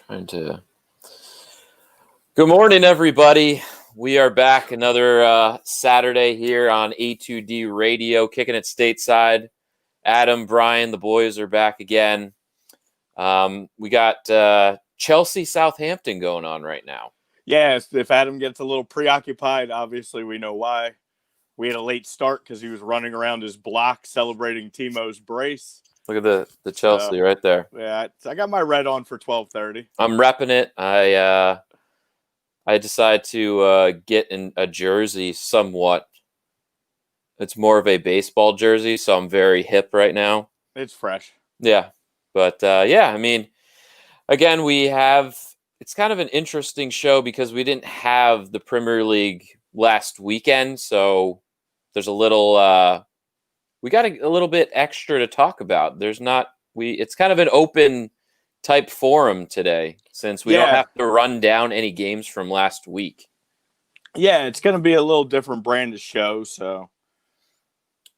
Trying to. Good morning, everybody. We are back another Saturday here on A2D Radio, kicking it stateside. Adam, Brian, the boys are back again. We got Chelsea, Southampton going on right now. Yeah, if Adam gets a little preoccupied, obviously we know why. We had a late start because he was running around his block celebrating Timo's brace. Look at the Chelsea right there. Yeah, I got my red on for 12:30. I'm repping it. I decided to get in a jersey somewhat. It's more of a baseball jersey, so I'm very hip right now. It's fresh. Yeah. But, I mean, again, it's kind of an interesting show because we didn't have the Premier League last weekend, so there's a little we got a little bit extra to talk about. It's kind of an open type forum today since we don't have to run down any games from last week. Yeah, it's going to be a little different brand of show, so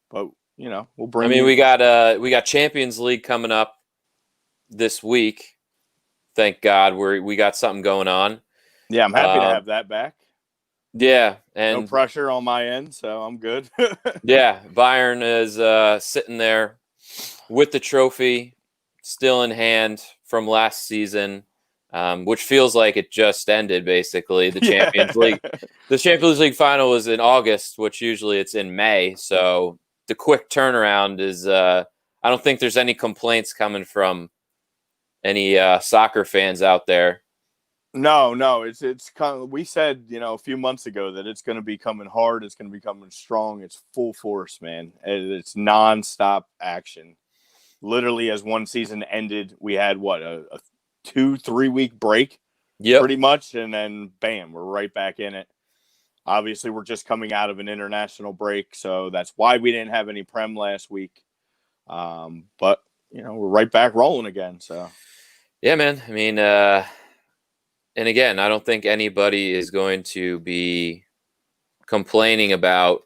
but we'll bring we got Champions League coming up this week. Thank God we got something going on. Yeah, I'm happy to have that back. Yeah, and no pressure on my end, so I'm good. Yeah, Bayern is sitting there with the trophy still in hand from last season, which feels like it just ended. Basically, the Champions League, the Champions League final was in August, which usually it's in May. So the quick turnaround is. I don't think there's any complaints coming from any soccer fans out there. No, it's kind of, we said, a few months ago that it's going to be coming hard. It's going to be coming strong. It's full force, man. It's nonstop action. Literally, as one season ended, we had a 2-3 week break, pretty much, and then bam, we're right back in it. Obviously, we're just coming out of an international break, so that's why we didn't have any Prem last week. But we're right back rolling again. So, yeah, man. I mean, and again, I don't think anybody is going to be complaining about,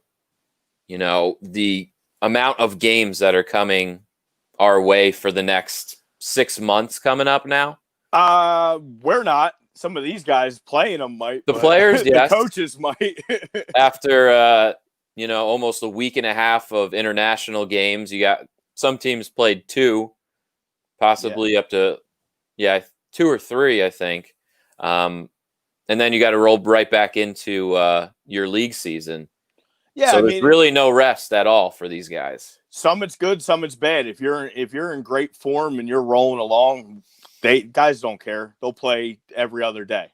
the amount of games that are coming our way for the next 6 months coming up now. We're not. Some of these guys playing them might. The players, yes. The coaches might. After, almost a week and a half of international games, you got some teams played 2, possibly up to, 2 or 3, I think. And then you got to roll right back into your league season. Yeah, so there's really no rest at all for these guys. Some it's good, some it's bad. If you're in great form and you're rolling along, guys don't care. They'll play every other day,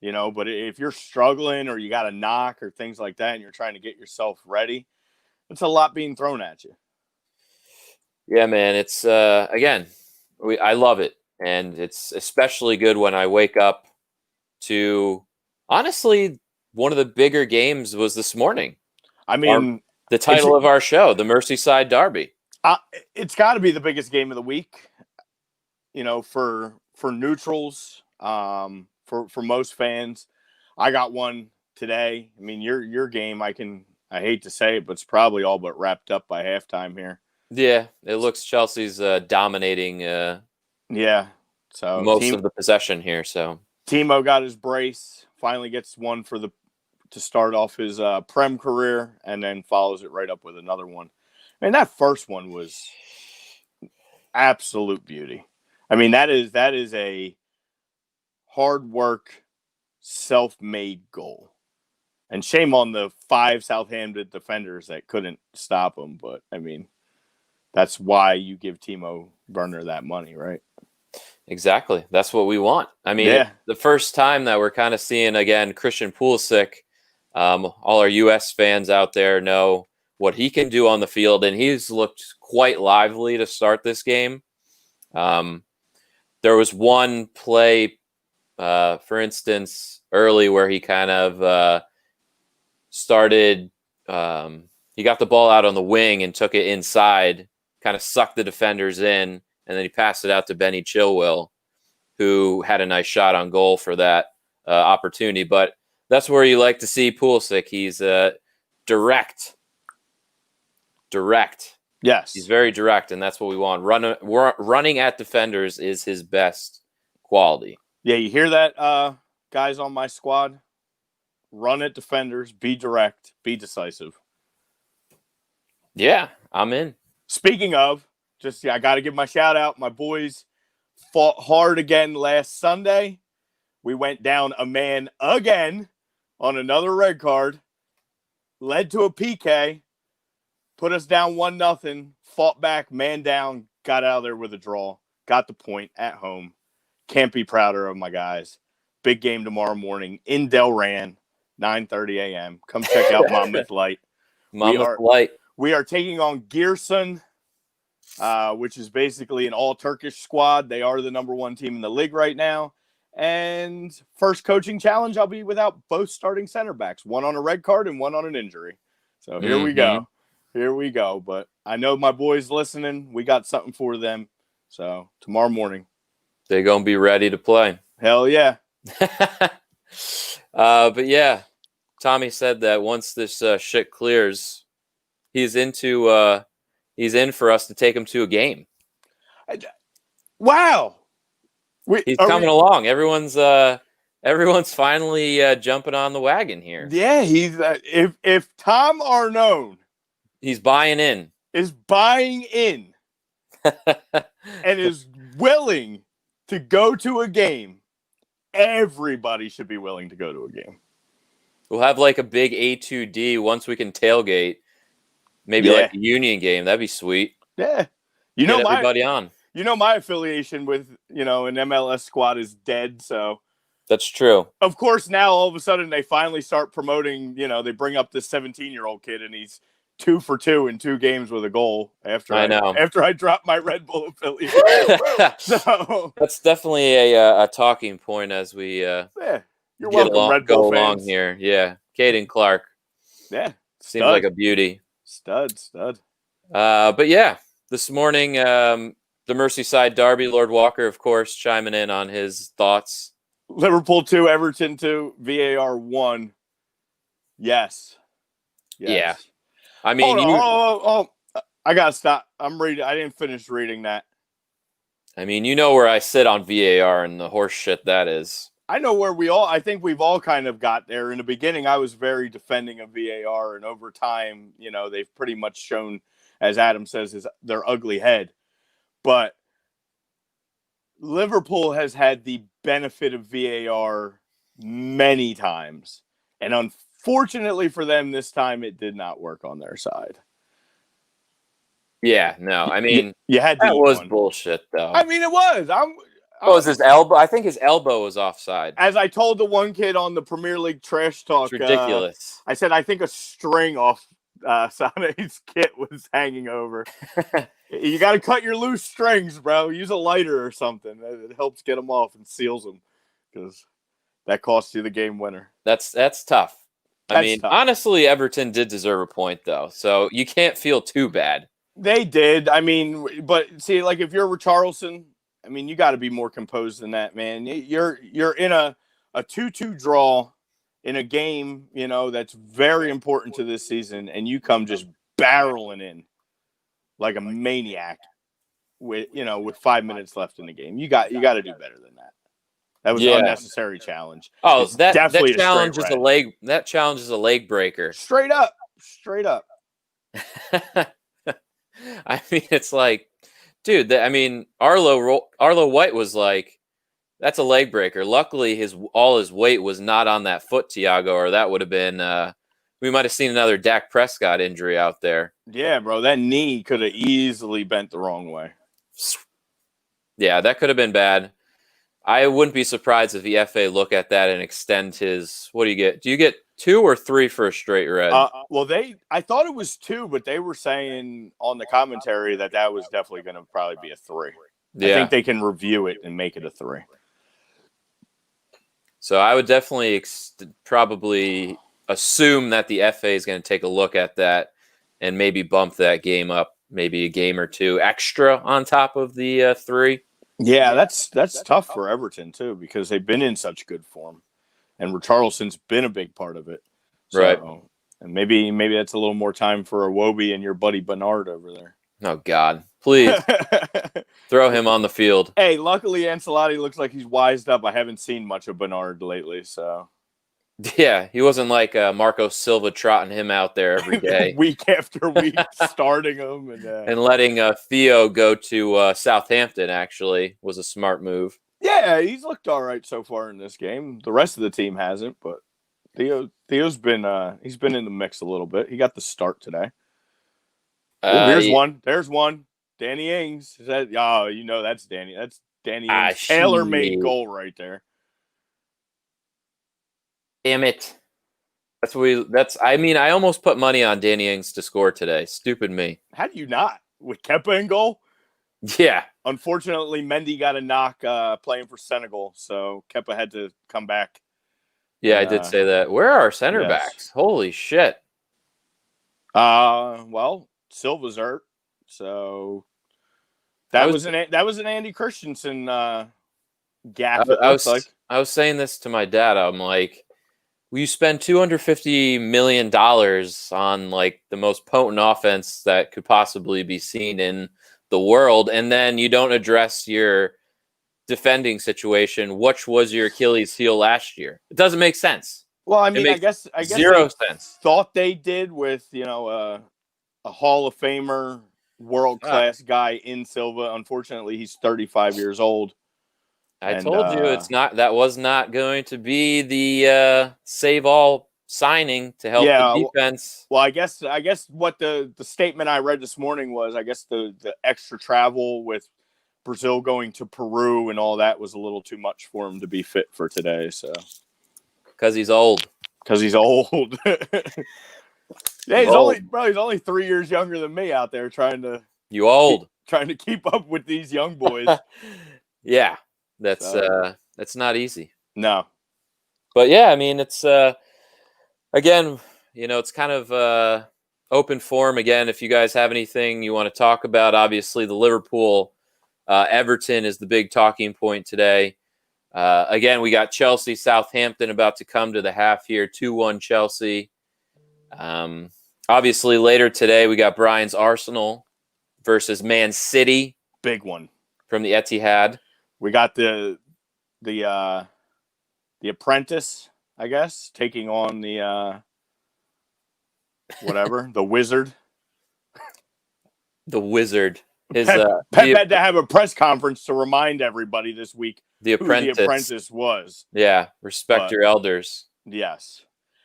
But if you're struggling or you got a knock or things like that, and you're trying to get yourself ready, it's a lot being thrown at you. Yeah, man. It's again, I love it. And it's especially good when I wake up to, honestly, one of the bigger games was this morning. I mean, the title of our show, the Mercyside Derby. It's got to be the biggest game of the week, for neutrals, for most fans. I got one today. I mean, your game, I hate to say it, but it's probably all but wrapped up by halftime here. Yeah, it looks Chelsea's dominating. So most of the possession here. So Timo got his brace, finally gets one to start off his Prem career, and then follows it right up with another one. I mean, that first one was absolute beauty. I mean, that is a hard work, self-made goal. And shame on the 5 Southampton defenders that couldn't stop him. But, I mean, that's why you give Timo Werner that money, right? Exactly. That's what we want. I mean, the first time that we're kind of seeing, again, Christian Pulisic, all our U.S. fans out there know what he can do on the field, and he's looked quite lively to start this game. There was one play, for instance, early where he kind of started he got the ball out on the wing and took it inside, kind of sucked the defenders in, and then he passed it out to Benny Chilwell, who had a nice shot on goal for that opportunity. But that's where you like to see Pulisic. He's direct. Yes. He's very direct, and that's what we want. Running at defenders is his best quality. Yeah, you hear that, guys on my squad? Run it, defenders. Be direct. Be decisive. Yeah, I'm in. Speaking of, I got to give my shout out. My boys fought hard again last Sunday. We went down a man again on another red card. Led to a PK. Put us down 1-0. Fought back, man down. Got out of there with a draw. Got the point at home. Can't be prouder of my guys. Big game tomorrow morning in Delran, 9:30 a.m. Come check out Monmouth Light. Monmouth Light. We are taking on Gearson, which is basically an all-Turkish squad. They are the number 1 team in the league right now. And first coaching challenge, I'll be without both starting center backs, one on a red card and one on an injury. So here we go. Here we go. But I know my boys listening. We got something for them. So tomorrow morning. They're going to be ready to play. Hell yeah. But yeah, Tommy said that once this shit clears, he's in for us to take him to a game. Wow. He's coming along. Everyone's finally jumping on the wagon here. Yeah, he's if Tom Arnone he's buying in. Is buying in and is willing to go to a game, everybody should be willing to go to a game. We'll have like a big A2D once we can tailgate. Maybe like a Union game. That'd be sweet. Yeah. Get everybody on. You know, my affiliation with, an MLS squad is dead, so. That's true. Of course, now all of a sudden they finally start promoting, they bring up this 17-year-old kid and he's 2 for 2 in 2 games with a goal after I dropped my Red Bull affiliate. So that's definitely a talking point as we you're welcome, Red Bull fans. Along here. Yeah. Caden Clark. Yeah. Seems like a beauty. Stud. But yeah, this morning, the Mercyside derby, Lord Walker, of course, chiming in on his thoughts. Liverpool 2, Everton 2, VAR 1. Yes. Yeah. I mean, I gotta stop. I'm reading. I didn't finish reading that. I mean, you know where I sit on VAR and the horse shit that is. I know where I think we've all kind of got there. In the beginning, I was very defending of VAR, and over time, they've pretty much shown, as Adam says, their ugly head. But Liverpool has had the benefit of VAR many times, and unfortunately for them, this time it did not work on their side. Yeah, no, I mean, that was bullshit, though. I mean, it was. What was his elbow? I think his elbow was offside. As I told the one kid on the Premier League Trash Talk, it's ridiculous. I said I think a string off Sane's kit was hanging over. You got to cut your loose strings, bro. Use a lighter or something. It helps get them off and seals them, because that costs you the game winner. That's tough. I mean, honestly, Everton did deserve a point, though, so you can't feel too bad. They did. I mean, but see, like if you're Richarlison, I mean, you got to be more composed than that, man. You're in a 2-2 draw in a game, that's very important to this season, and you come just barreling in like a maniac with 5 minutes left in the game. You got to do better than that. That was an unnecessary challenge. Oh, that challenge is a leg. That challenge is a leg breaker. Straight up. I mean, it's like, dude. Arlo White was like, that's a leg breaker. Luckily, all his weight was not on that foot, Thiago, or that would have been. We might have seen another Dak Prescott injury out there. Yeah, bro, that knee could have easily bent the wrong way. Yeah, that could have been bad. I wouldn't be surprised if the FA look at that and extend his. What do you get? Do you get 2 or 3 for a straight red? Well, I thought it was 2, but they were saying on the commentary that was definitely going to probably be a 3. Yeah. I think they can review it and make it a 3. So I would definitely probably assume that the FA is going to take a look at that and maybe bump that game up, maybe a game or 2 extra on top of the 3. Yeah, that's tough for Everton too, because they've been in such good form, and Richarlison's been a big part of it. So, right. And maybe that's a little more time for Iwobi and your buddy Bernard over there. Oh, God. Please throw him on the field. Hey, luckily Ancelotti looks like he's wised up. I haven't seen much of Bernard lately, so. Yeah, he wasn't like Marco Silva trotting him out there every day. Week after week, starting him. And letting Theo go to Southampton, actually, was a smart move. Yeah, he's looked all right so far in this game. The rest of the team hasn't, but Theo's been he's been in the mix a little bit. He got the start today. Here's one. There's one. Danny Ings. Is that? Oh, you know that's Danny. That's Danny Ings' tailor-made goal right there. Damn it! I mean, I almost put money on Danny Ings to score today. Stupid me. How do you not with Kepa in goal? Yeah. Unfortunately, Mendy got a knock playing for Senegal, so Kepa had to come back. Yeah, I did say that. Where are our center backs? Holy shit! Well, Silva's hurt, so that was an Andy Christensen gap. I was saying this to my dad. I'm like, you spend $250 million on like the most potent offense that could possibly be seen in the world, and then you don't address your defending situation, which was your Achilles heel last year. It doesn't make sense. Well, I mean, I guess zero sense. Thought they did with a Hall of Famer, world class guy in Silva. Unfortunately, he's 35 years old. I told you that was not going to be the save all signing to help the defense. Well, I guess what the statement I read this morning was, I guess the extra travel with Brazil going to Peru and all that was a little too much for him to be fit for today. So, because he's old. Yeah, he's only 3 years younger than me out there trying to keep up with these young boys. Yeah, that's not easy. No, but yeah, I mean, it's again, it's kind of open forum again. If you guys have anything you want to talk about, obviously the Liverpool Everton is the big talking point today. Again, we got Chelsea, Southampton about to come to the half here, 2-1 Chelsea. Obviously, later today, we got Brian's Arsenal versus Man City. Big one. From the Etihad. We got the apprentice, I guess, taking on the the wizard. The wizard. Pep had to have a press conference to remind everybody this week who the apprentice was. Yeah, respect your elders. Yes.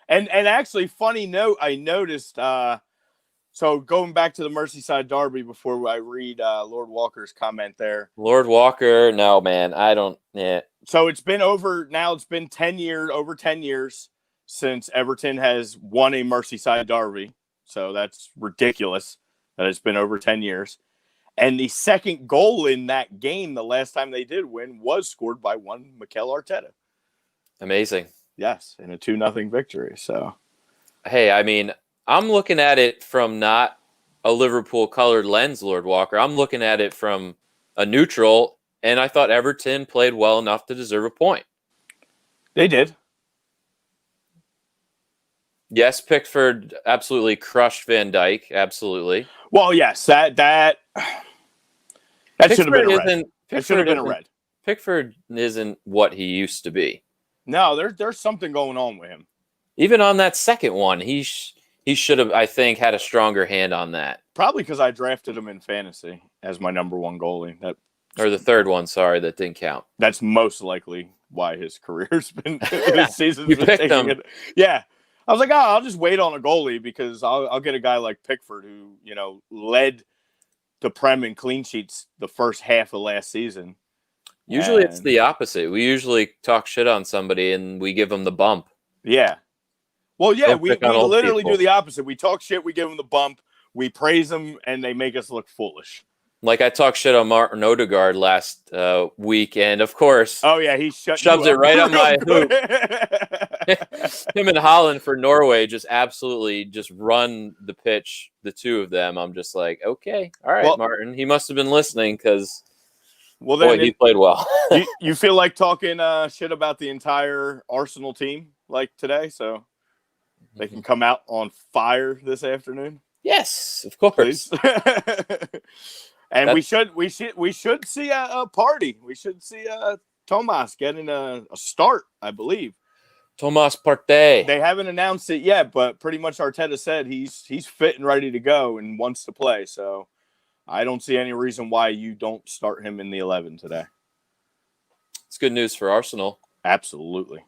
And actually, funny note, I noticed, so going back to the Mercyside derby before I read Lord Walker's comment there. Lord Walker, no, man, I don't, yeah. So it's been over 10 years since Everton has won a Mercyside derby. So that's ridiculous that it's been over 10 years. And the second goal in that game, the last time they did win, was scored by one Mikel Arteta. Amazing. Yes, in a 2-0 victory. So, hey, I mean, I'm looking at it from not a Liverpool-colored lens, Lord Walker. I'm looking at it from a neutral, and I thought Everton played well enough to deserve a point. They did. Yes, Pickford absolutely crushed Van Dijk. Absolutely. Well, yes, that should have been a red. It should have been a red. Pickford isn't what he used to be. No, there's something going on with him. Even on that second one, he should have, I think, had a stronger hand on that. Probably because I drafted him in fantasy as my number one goalie. Or the third one, sorry, that didn't count. That's most likely why his career's been his season's you been picked taking him. it. Yeah. I was like, I'll just wait on a goalie because I'll get a guy like Pickford who, led the Prem in clean sheets the first half of last season. Usually it's the opposite. We usually talk shit on somebody and we give them the bump. Yeah. Well, yeah, we literally do the opposite. We talk shit, we give them the bump, we praise them, and they make us look foolish. Like I talked shit on Martin Odegaard last week, and of course, oh yeah, he shoves it right on my hoop. Him and Holland for Norway just absolutely just run the pitch. The two of them, I'm just like, okay, all right, Martin. He must have been listening because, he played well. you feel like talking shit about the entire Arsenal team like today, so they can come out on fire this afternoon. Yes, of course. Please. And we should see a party. We should see Tomas getting a start, I believe. Thomas Partey. They haven't announced it yet, but pretty much Arteta said he's fit and ready to go and wants to play. So I don't see any reason why you don't start him in the 11 today. It's good news for Arsenal. Absolutely.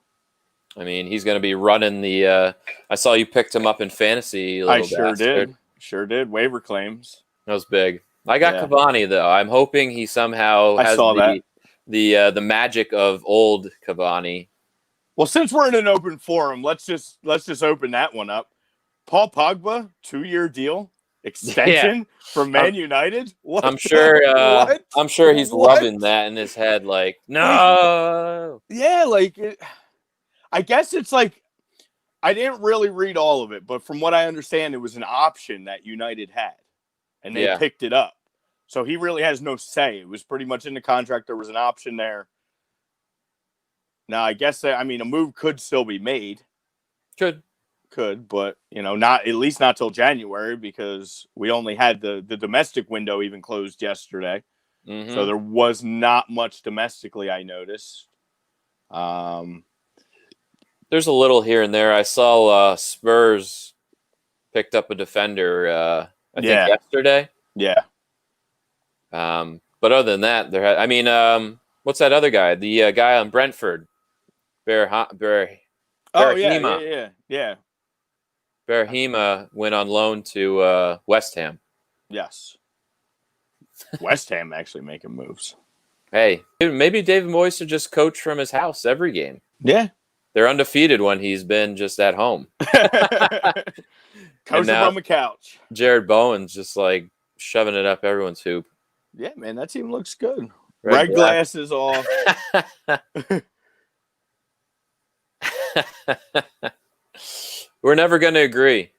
I mean, he's going to be running the. I saw you picked him up in fantasy. I sure did. Waiver claims. That was big. I got Cavani though. I'm hoping he somehow has the magic of old Cavani. Well, since we're in an open forum, let's just open that one up. Paul Pogba, 2-year deal extension from Man United. What? I'm sure. I'm sure he's loving that in his head. Like, no. Yeah, I guess it's like I didn't really read all of it, but from what I understand, it was an option that United had, and they picked it up. So he really has no say. It was pretty much in the contract. There was an option there. Now, I guess a move could still be made. Could, but not at least not till January, because we only had the domestic window even closed yesterday. Mm-hmm. So there was not much domestically, I noticed. There's a little here and there. I saw Spurs picked up a defender, I think yesterday. Yeah. But other than that, what's that other guy? The guy on Brentford, Berahima. Yeah. Berahima went on loan to West Ham. Yes. West Ham actually making moves. Hey, maybe David Moyes should just coach from his house every game. Yeah. They're undefeated when he's been just at home. Coaching from a couch. Jared Bowen's just like shoving it up everyone's hoop. Yeah, man, that team looks good. Red glasses off. We're never going to agree.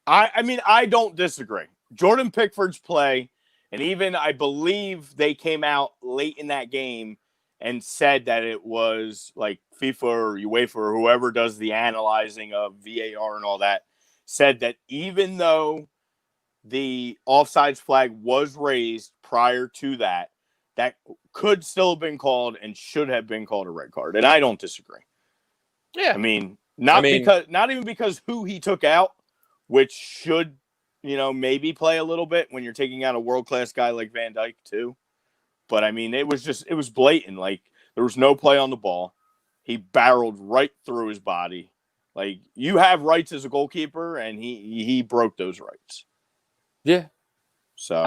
I don't disagree. Jordan Pickford's play, and even I believe they came out late in that game and said that it was like FIFA or UEFA or whoever does the analyzing of VAR and all that, said that even though the offsides flag was raised prior to that, that could still have been called and should have been called a red card. And I don't disagree. Yeah. Not even because who he took out, which should, maybe play a little bit when you're taking out a world-class guy like Van Dijk too. But it was blatant. Like, there was no play on the ball. He barreled right through his body. Like, you have rights as a goalkeeper, and he broke those rights. Yeah. So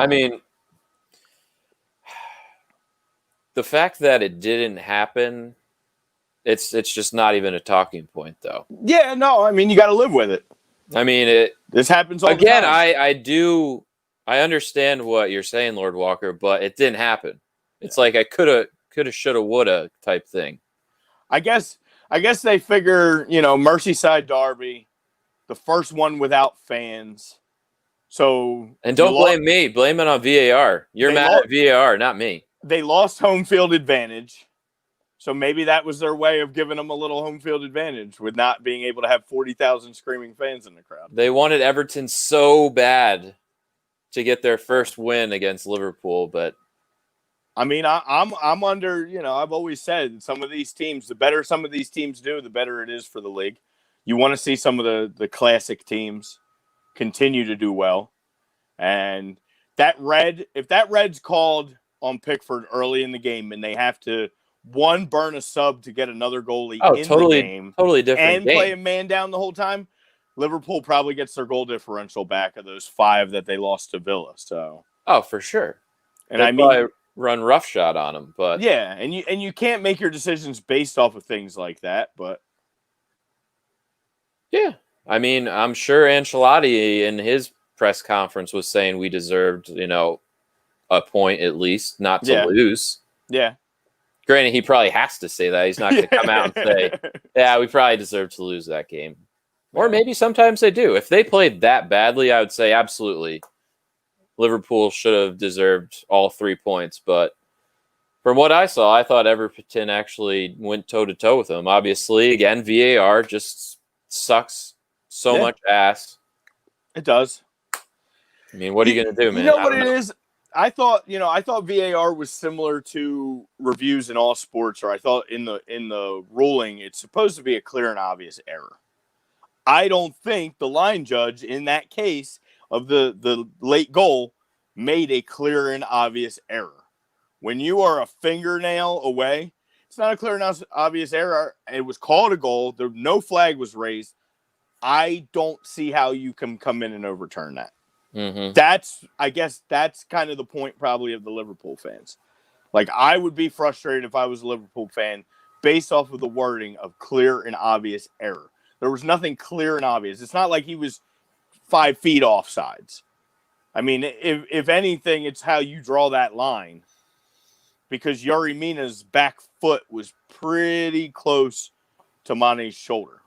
the fact that it didn't happen, it's just not even a talking point, though. Yeah, no, you got to live with it. This happens all the time. Again, I understand what you're saying, Lord Walker, but it didn't happen. It's like I coulda, shoulda, woulda type thing. I guess they figure, Mercyside derby, the first one without fans. So and don't blame me. Blame it on VAR. You're mad at VAR, not me. They lost home field advantage. So maybe that was their way of giving them a little home field advantage with not being able to have 40,000 screaming fans in the crowd. They wanted Everton so bad to get their first win against Liverpool, but I'm under, I've always said some of these teams, the better some of these teams do, the better it is for the league. You want to see some of the classic teams continue to do well. And if that red's called on Pickford early in the game and they have to burn a sub to get another goalie the game, totally different and play a man down the whole time, Liverpool probably gets their goal differential back of those 5 that they lost to Villa. So for sure. And they run roughshod on them, but and you can't make your decisions based off of things like that, but yeah. I'm sure Ancelotti in his press conference was saying we deserved, a point at least, not to lose. Yeah. Granted, he probably has to say that. He's not going to come out and say, yeah, we probably deserved to lose that game. Or maybe sometimes they do. If they played that badly, I would say absolutely. Liverpool should have deserved all 3 points. But from what I saw, I thought Everton actually went toe-to-toe with them. Obviously, again, VAR just sucks so much ass. It does. I mean, what are you going to do, man? You know what it is? I thought VAR was similar to reviews in all sports, or I thought in the ruling it's supposed to be a clear and obvious error. I don't think the line judge in that case of the late goal made a clear and obvious error. When you are a fingernail away, it's not a clear and obvious error. It was called a goal. No flag was raised. I don't see how you can come in and overturn that. Mm-hmm. I guess that's kind of the point probably of the Liverpool fans. Like, I would be frustrated if I was a Liverpool fan based off of the wording of clear and obvious error. There was nothing clear and obvious. It's not like he was 5 feet offsides. I mean, if anything, it's how you draw that line. Because Yerry Mina's back foot was pretty close to Mane's shoulder.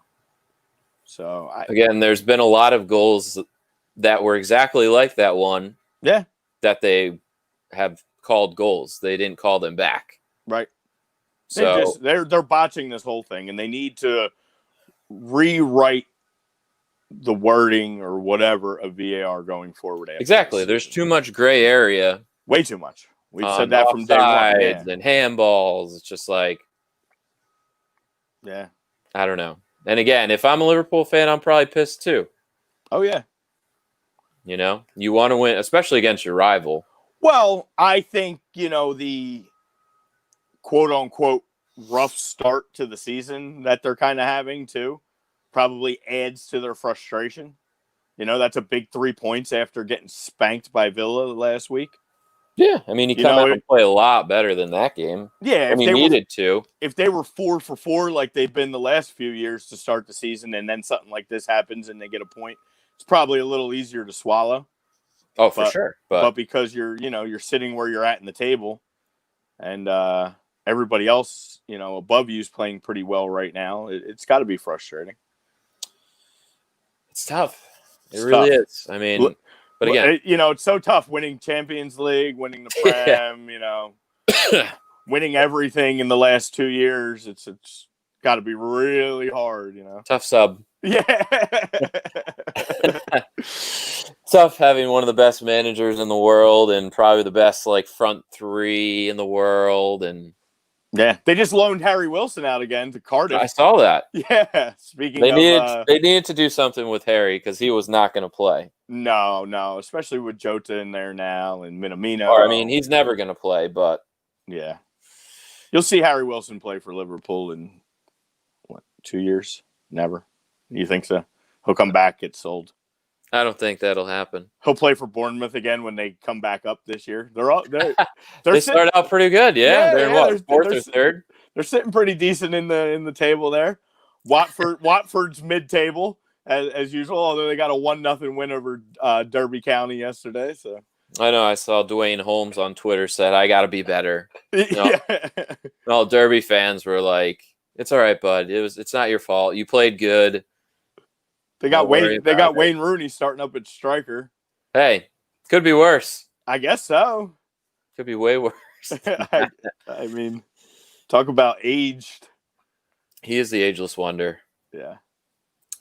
So, again, there's been a lot of goals that were exactly like that one. Yeah. That they have called goals. They didn't call them back. Right. So they're botching this whole thing, and they need to rewrite the wording or whatever of VAR going forward. Exactly. There's too much gray area. Way too much. We've said that from day one. Yeah. And handballs. It's just like, yeah. I don't know. And again, if I'm a Liverpool fan, I'm probably pissed too. Oh, yeah. You know, you want to win, especially against your rival. Well, I think, the quote-unquote rough start to the season that they're kind of having, too, probably adds to their frustration. That's a big 3 points after getting spanked by Villa last week. Yeah, I mean, he come out and play a lot better than that game. Yeah, and he needed to. If they were 4 for 4 like they've been the last few years to start the season, and then something like this happens and they get a point, it's probably a little easier to swallow. Oh, for sure. But because you're sitting where you're at in the table, and everybody else, above you is playing pretty well right now, it's got to be frustrating. It's tough. It really is. I mean, but again, it's so tough winning Champions League, winning the Prem, winning everything in the last 2 years. It's got to be really hard, Tough sub. Yeah. Tough having one of the best managers in the world and probably the best front three in the world. And yeah, they just loaned Harry Wilson out again to Cardiff. I saw that. Yeah. Speaking they of, needed to do something with Harry because he was not going to play. No, especially with Jota in there now and Minamino. Or, I mean, he's never going to play, but yeah, you'll see Harry Wilson play for Liverpool in 2 years? Never. You think so? He'll come back, get sold. I don't think that'll happen. He'll play for Bournemouth again when they come back up this year. They started out pretty good. Yeah, they're what, fourth or third? They're sitting pretty decent in the table there. Watford's mid-table as usual, although they got a 1-0 win over Derby County yesterday. So I know. I saw Dwayne Holmes on Twitter said, "I got to be better." All Derby fans were like, "It's all right, bud. It's not your fault. You played good." They got Wayne Rooney starting up at striker. Hey, could be worse. I guess so. Could be way worse. I mean, talk about aged. He is the ageless wonder. Yeah.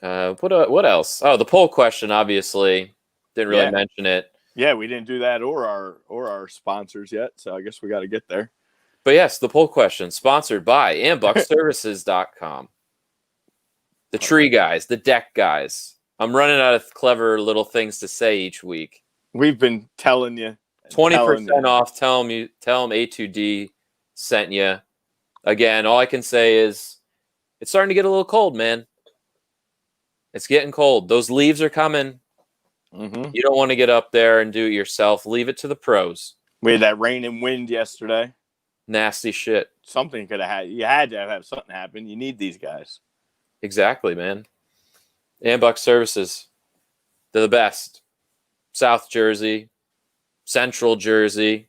What else? Oh, the poll question. Obviously, didn't really mention it. Yeah, we didn't do that or our sponsors yet, so I guess we got to get there. But yes, the poll question sponsored by ambuckservices.com. The tree guys, the deck guys. I'm running out of clever little things to say each week. We've been telling you. 20% off. Tell them A2D sent you. Again, all I can say is it's starting to get a little cold, man. It's getting cold. Those leaves are coming. Mm-hmm. You don't want to get up there and do it yourself. Leave it to the pros. We had that rain and wind yesterday. Nasty shit. Something could have had. You had to have something happen. You need these guys. Exactly, man. Ambuck Services. They're the best. South Jersey. Central Jersey.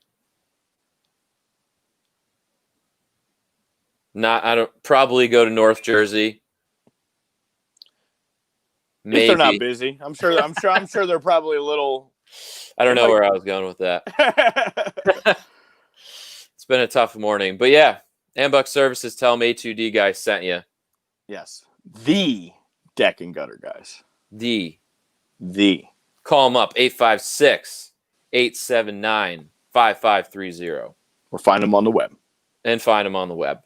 I don't probably go to North Jersey. Maybe. If they're not busy. I'm sure they're probably a little. I don't know where I was going with that. It's been a tough morning. But yeah, Ambuck Services, tell them A2D guys sent you. Yes. The deck and gutter guys. The. Call him up, 856-879-5530. Or find them on the web. And find him on the web.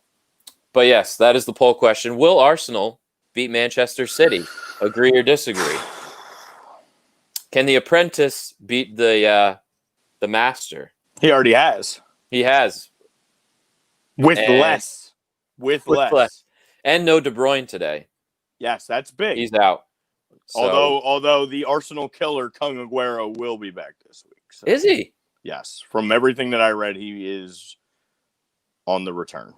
But yes, that is the poll question. Will Arsenal beat Manchester City? Agree or disagree? Can the apprentice beat the master? He already has. He has. With less. And no De Bruyne today. Yes, that's big. He's out. So. Although the Arsenal killer, Kung Aguero, will be back this week. So. Is he? Yes. From everything that I read, he is on the return.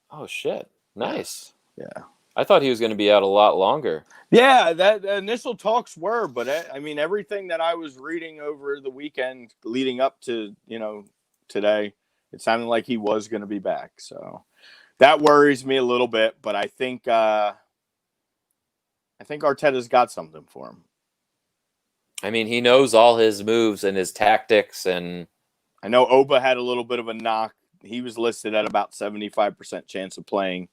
Oh, shit. Nice. Yeah. I thought he was going to be out a lot longer. Yeah, that initial talks were, but I mean, everything that I was reading over the weekend leading up to, today, it sounded like he was going to be back. So that worries me a little bit, but I think Arteta's got something for him. I mean, he knows all his moves and his tactics, and I know Oba had a little bit of a knock. He was listed at about 75% chance of playing.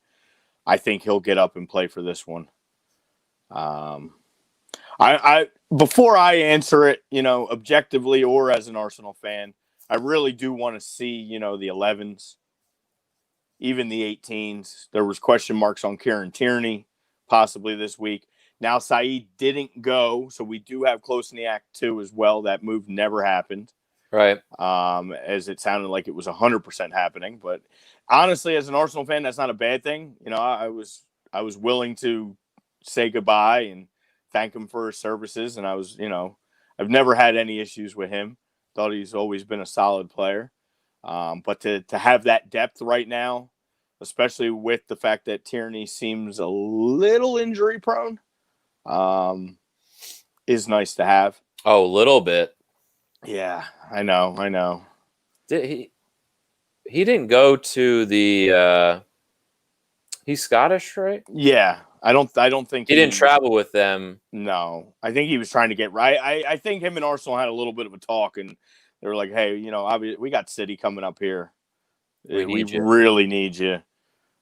I think he'll get up and play for this one. I before I answer it, objectively or as an Arsenal fan, I really do want to see, the 11s, even the 18s. There was question marks on Kieran Tierney possibly this week. Now Saeed didn't go, so we do have Klosniak too as well. That move never happened. Right. As it sounded like it was 100% happening. But honestly, as an Arsenal fan, that's not a bad thing. I was willing to say goodbye and thank him for his services. And I was, I've never had any issues with him. Thought he's always been a solid player. But to have that depth right now, especially with the fact that Tierney seems a little injury prone, is nice to have. Oh, a little bit. Yeah, I know. He didn't go to the he's Scottish, right? Yeah. I don't think he didn't travel with them. No. I think he was trying to get right. I think him and Arsenal had a little bit of a talk, and they were like, hey, we got City coming up here. We really need you.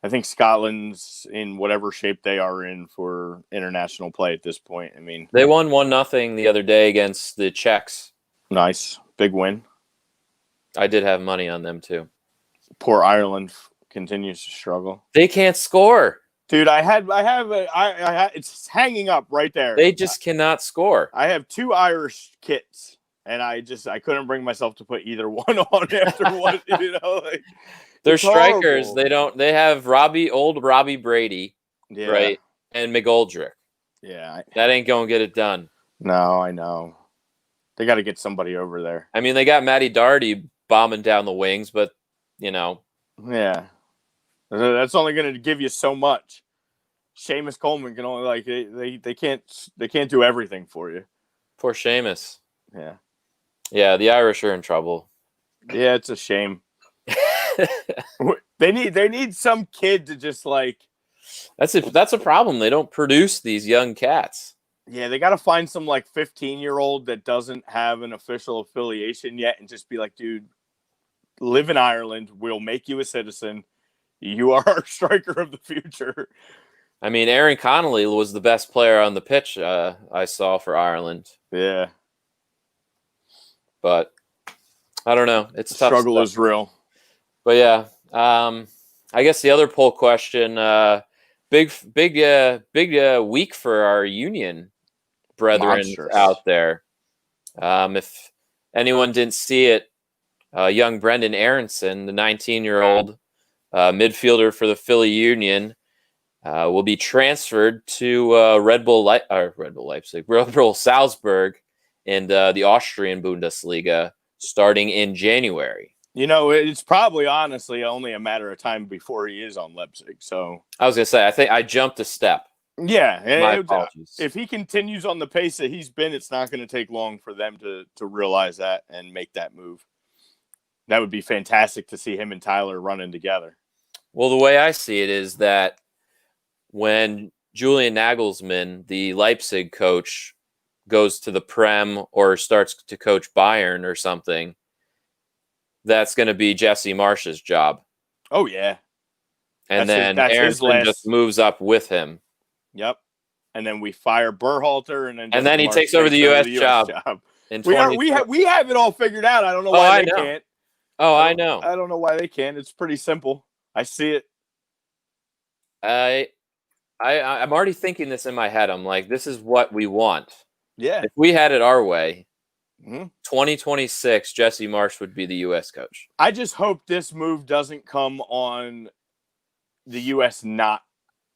I think Scotland's in whatever shape they are in for international play at this point. I mean, they won 1-0 the other day against the Czechs. Nice. Big win. I did have money on them too. Poor Ireland continues to struggle. They can't score. Dude, I have it's hanging up right there. They just cannot score. I have 2 Irish kits, and I couldn't bring myself to put either one on after one, They're strikers. Horrible. They have old Robbie Brady, yeah. Right? And McGoldrick. Yeah. That ain't going to get it done. No, I know. They got to get somebody over there. I mean, they got Matty Doherty bombing down the wings, but, Yeah. That's only going to give you so much. Seamus Coleman can only, they can't do everything for you. Poor Seamus. Yeah. Yeah, the Irish are in trouble. Yeah, it's a shame. They need some kid to just That's a problem. They don't produce these young cats. Yeah, they got to find some 15-year-old that doesn't have an official affiliation yet and just be like, dude, live in Ireland. We'll make you a citizen. You are our striker of the future. I mean, Aaron Connolly was the best player on the pitch I saw for Ireland. Yeah. But I don't know. It's tough. Struggle is real. But yeah, I guess the other poll question, big week for our Union brethren out there. If anyone didn't see it, young Brendan Aaronson, the 19-year-old midfielder for the Philly Union, will be transferred to Red Bull Salzburg in the Austrian Bunasliga starting in January. It's probably honestly only a matter of time before he is on Leipzig. So I was going to say, I think I jumped a step. Yeah. My apologies. If he continues on the pace that he's been, it's not going to take long for them to realize that and make that move. That would be fantastic to see him and Tyler running together. Well, the way I see it is that when Julian Nagelsmann, the Leipzig coach, goes to the Prem or starts to coach Bayern or something, that's going to be Jesse Marsch's job. Oh, yeah. And then Aaronson just moves up with him. Yep. and then we fire Berhalter, and then he Marsh takes over the U.S. job. In we have it all figured out. I don't know why they can't. I know. I don't know why they can't. It's pretty simple. I see it. I'm already thinking this in my head. I'm like, this is what we want. Yeah. If we had it our way, 2026, Jesse Marsh would be the U.S. coach. I just hope this move doesn't come on the U.S. not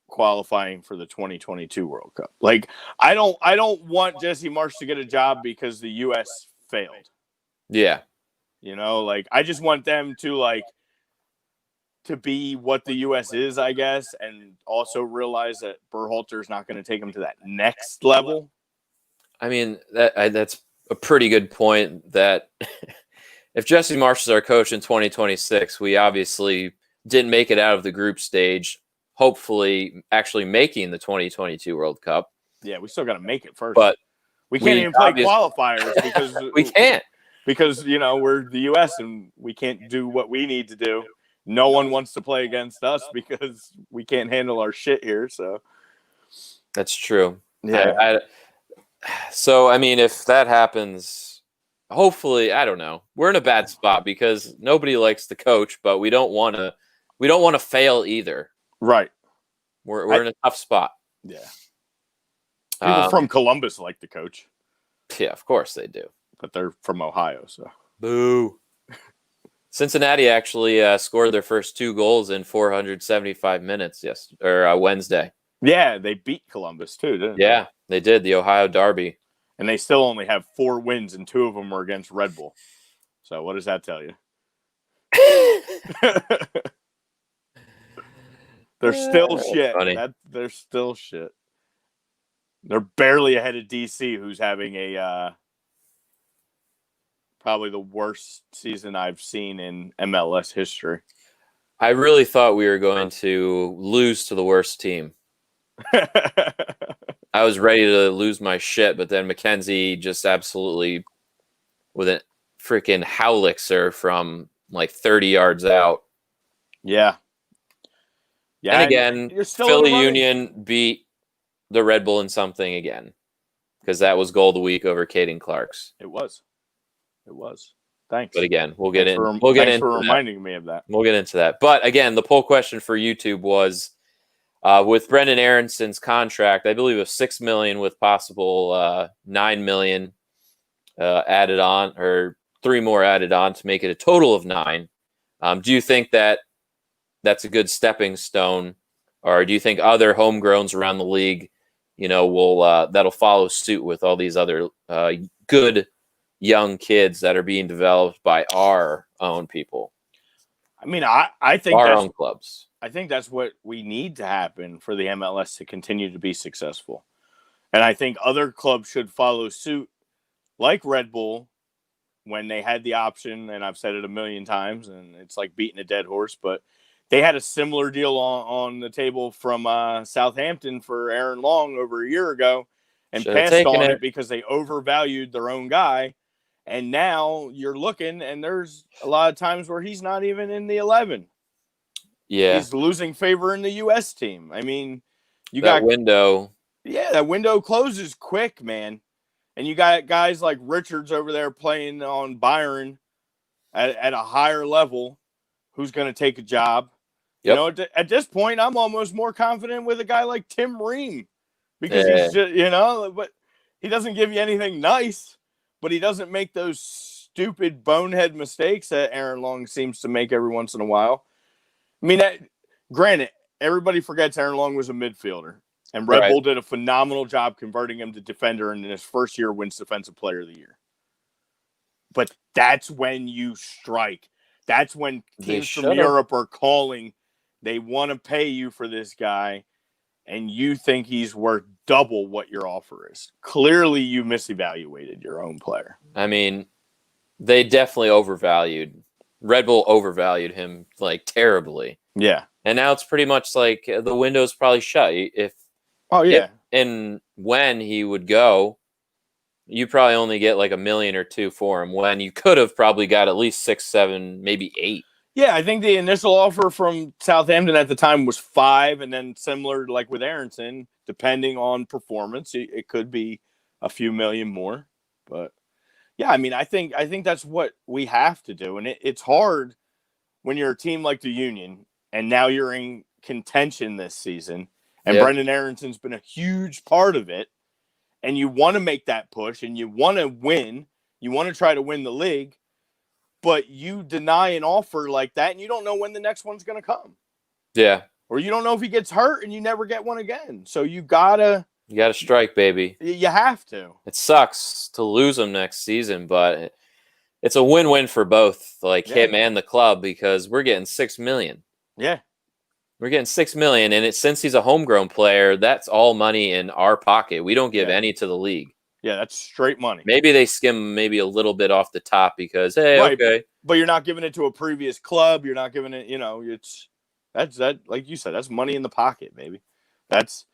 qualifying for the 2022 World Cup. Like, I don't want Jesse Marsh to get a job because the U.S. failed. Yeah. You know, like, I just want them to be what the U.S. is, I guess, and also realize that Berhalter is not going to take them to that next level. I mean, that's a pretty good point, that if Jesse Marsh is our coach in 2026, we obviously didn't make it out of the group stage, hopefully actually making the 2022 World Cup. Yeah, we still got to make it first. But we can't even play qualifiers because we can't. Because, we're the U.S. and we can't do what we need to do. No one wants to play against us because we can't handle our shit here. So that's true. Yeah. So, I mean, if that happens, hopefully, I don't know. We're in a bad spot because nobody likes the coach, but we don't want to fail either. Right. We're in a tough spot. Yeah. People from Columbus like the coach. Yeah, of course they do. But they're from Ohio, so. Boo. Cincinnati actually scored their first 2 goals in 475 minutes Wednesday. Yeah, they beat Columbus too, didn't they? Yeah, they did, the Ohio Derby. And they still only have 4 wins, and 2 of them were against Red Bull. So what does that tell you? They're still shit. They're still shit. They're barely ahead of DC, who's having a probably the worst season I've seen in MLS history. I really thought we were going to lose to the worst team. I was ready to lose my shit, but then McKenzie just absolutely, with a freaking howitzer from like 30 yards out. Yeah. Yeah. And again, Philly Union beat the Red Bull in something again, because that was goal of the week over Caden Clark's. It was. Thanks. But again, we'll get into reminding me of that. We'll get into that. But again, the poll question for YouTube was, with Brendan Aaronson's contract, I believe it was $6 million with possible $9 million added on, or 3 more added on to make it a total of 9. Do you think that that's a good stepping stone, or do you think other homegrowns around the league, will that'll follow suit with all these other good young kids that are being developed by our own people? I mean, I think our own clubs. I think that's what we need to happen for the MLS to continue to be successful. And I think other clubs should follow suit, like Red Bull, when they had the option, and I've said it a million times, and it's like beating a dead horse, but they had a similar deal on the table from Southampton for Aaron Long over a year ago, and passed on it because they overvalued their own guy. And now you're looking, and there's a lot of times where he's not even in the 11. Yeah. He's losing favor in the U.S. team. I mean, that window. Yeah, that window closes quick, man. And you got guys like Richards over there playing on Bayern at a higher level who's going to take a job. Yep. At this point, I'm almost more confident with a guy like Tim Ream because he's just, but he doesn't give you anything nice, but he doesn't make those stupid bonehead mistakes that Aaron Long seems to make every once in a while. I mean, granted, everybody forgets Aaron Long was a midfielder, and Red Bull did a phenomenal job converting him to defender, and in his first year wins Defensive Player of the Year. But that's when you strike. That's when teams from Europe are calling. They want to pay you for this guy, and you think he's worth double what your offer is. Clearly, you misevaluated your own player. I mean, they definitely overvalued. Red Bull overvalued him terribly. Yeah. And now it's pretty much like the window's probably shut. If and when he would go, you probably only get like $1 million or $2 million for him, when you could have probably got at least 6, 7, maybe 8. Yeah, I think the initial offer from Southampton at the time was 5, and then similar like with Aaronson, depending on performance, it could be a few million more. But yeah, I mean, I think that's what we have to do, and it's hard when you're a team like the Union, and now you're in contention this season, and Yep. Brendan Aaronson's been a huge part of it, and you want to make that push, and you want to win, you want to try to win the league, but you deny an offer like that, and you don't know when the next one's going to come. Yeah. Or you don't know if he gets hurt, and you never get one again. So you gotta strike, baby. You have to. It sucks to lose him next season, but it's a win-win for both, like him and the club, because we're getting $6 million. Yeah. We're getting $6 million, and since he's a homegrown player, that's all money in our pocket. We don't give any to the league. Yeah, that's straight money. Maybe they skim maybe a little bit off the top because, hey, okay. But you're not giving it to a previous club. You're not giving it, that's like you said, that's money in the pocket, baby. That's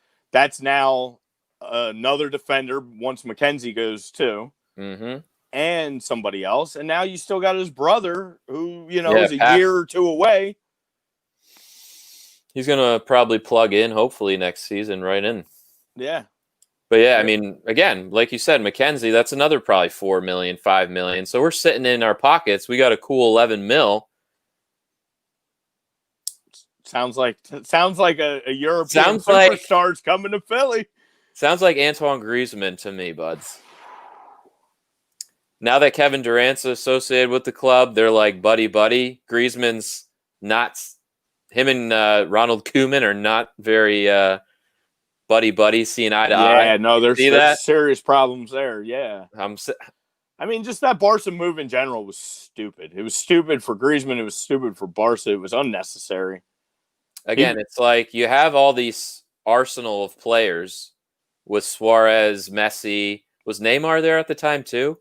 now another defender once McKenzie goes too. Mm-hmm. And somebody else. And now you still got his brother who, is a year or two away. He's going to probably plug in, hopefully, next season right in. Yeah. But yeah, I mean, again, like you said, McKenzie, that's another probably $4 million, $5 million. So we're sitting in our pockets. We got a cool 11 mil. Sounds like a European superstar's coming to Philly. Sounds like Antoine Griezmann to me, buds. Now that Kevin Durant's associated with the club, they're like buddy. Griezmann's not. Him and Ronald Koeman are not very buddy, seeing eye to eye. Yeah, no, there's serious problems there. Yeah. I mean, just that Barca move in general was stupid. It was stupid for Griezmann. It was stupid for Barca. It was unnecessary. Again, it's like you have all these arsenal of players with Suarez, Messi. Was Neymar there at the time too?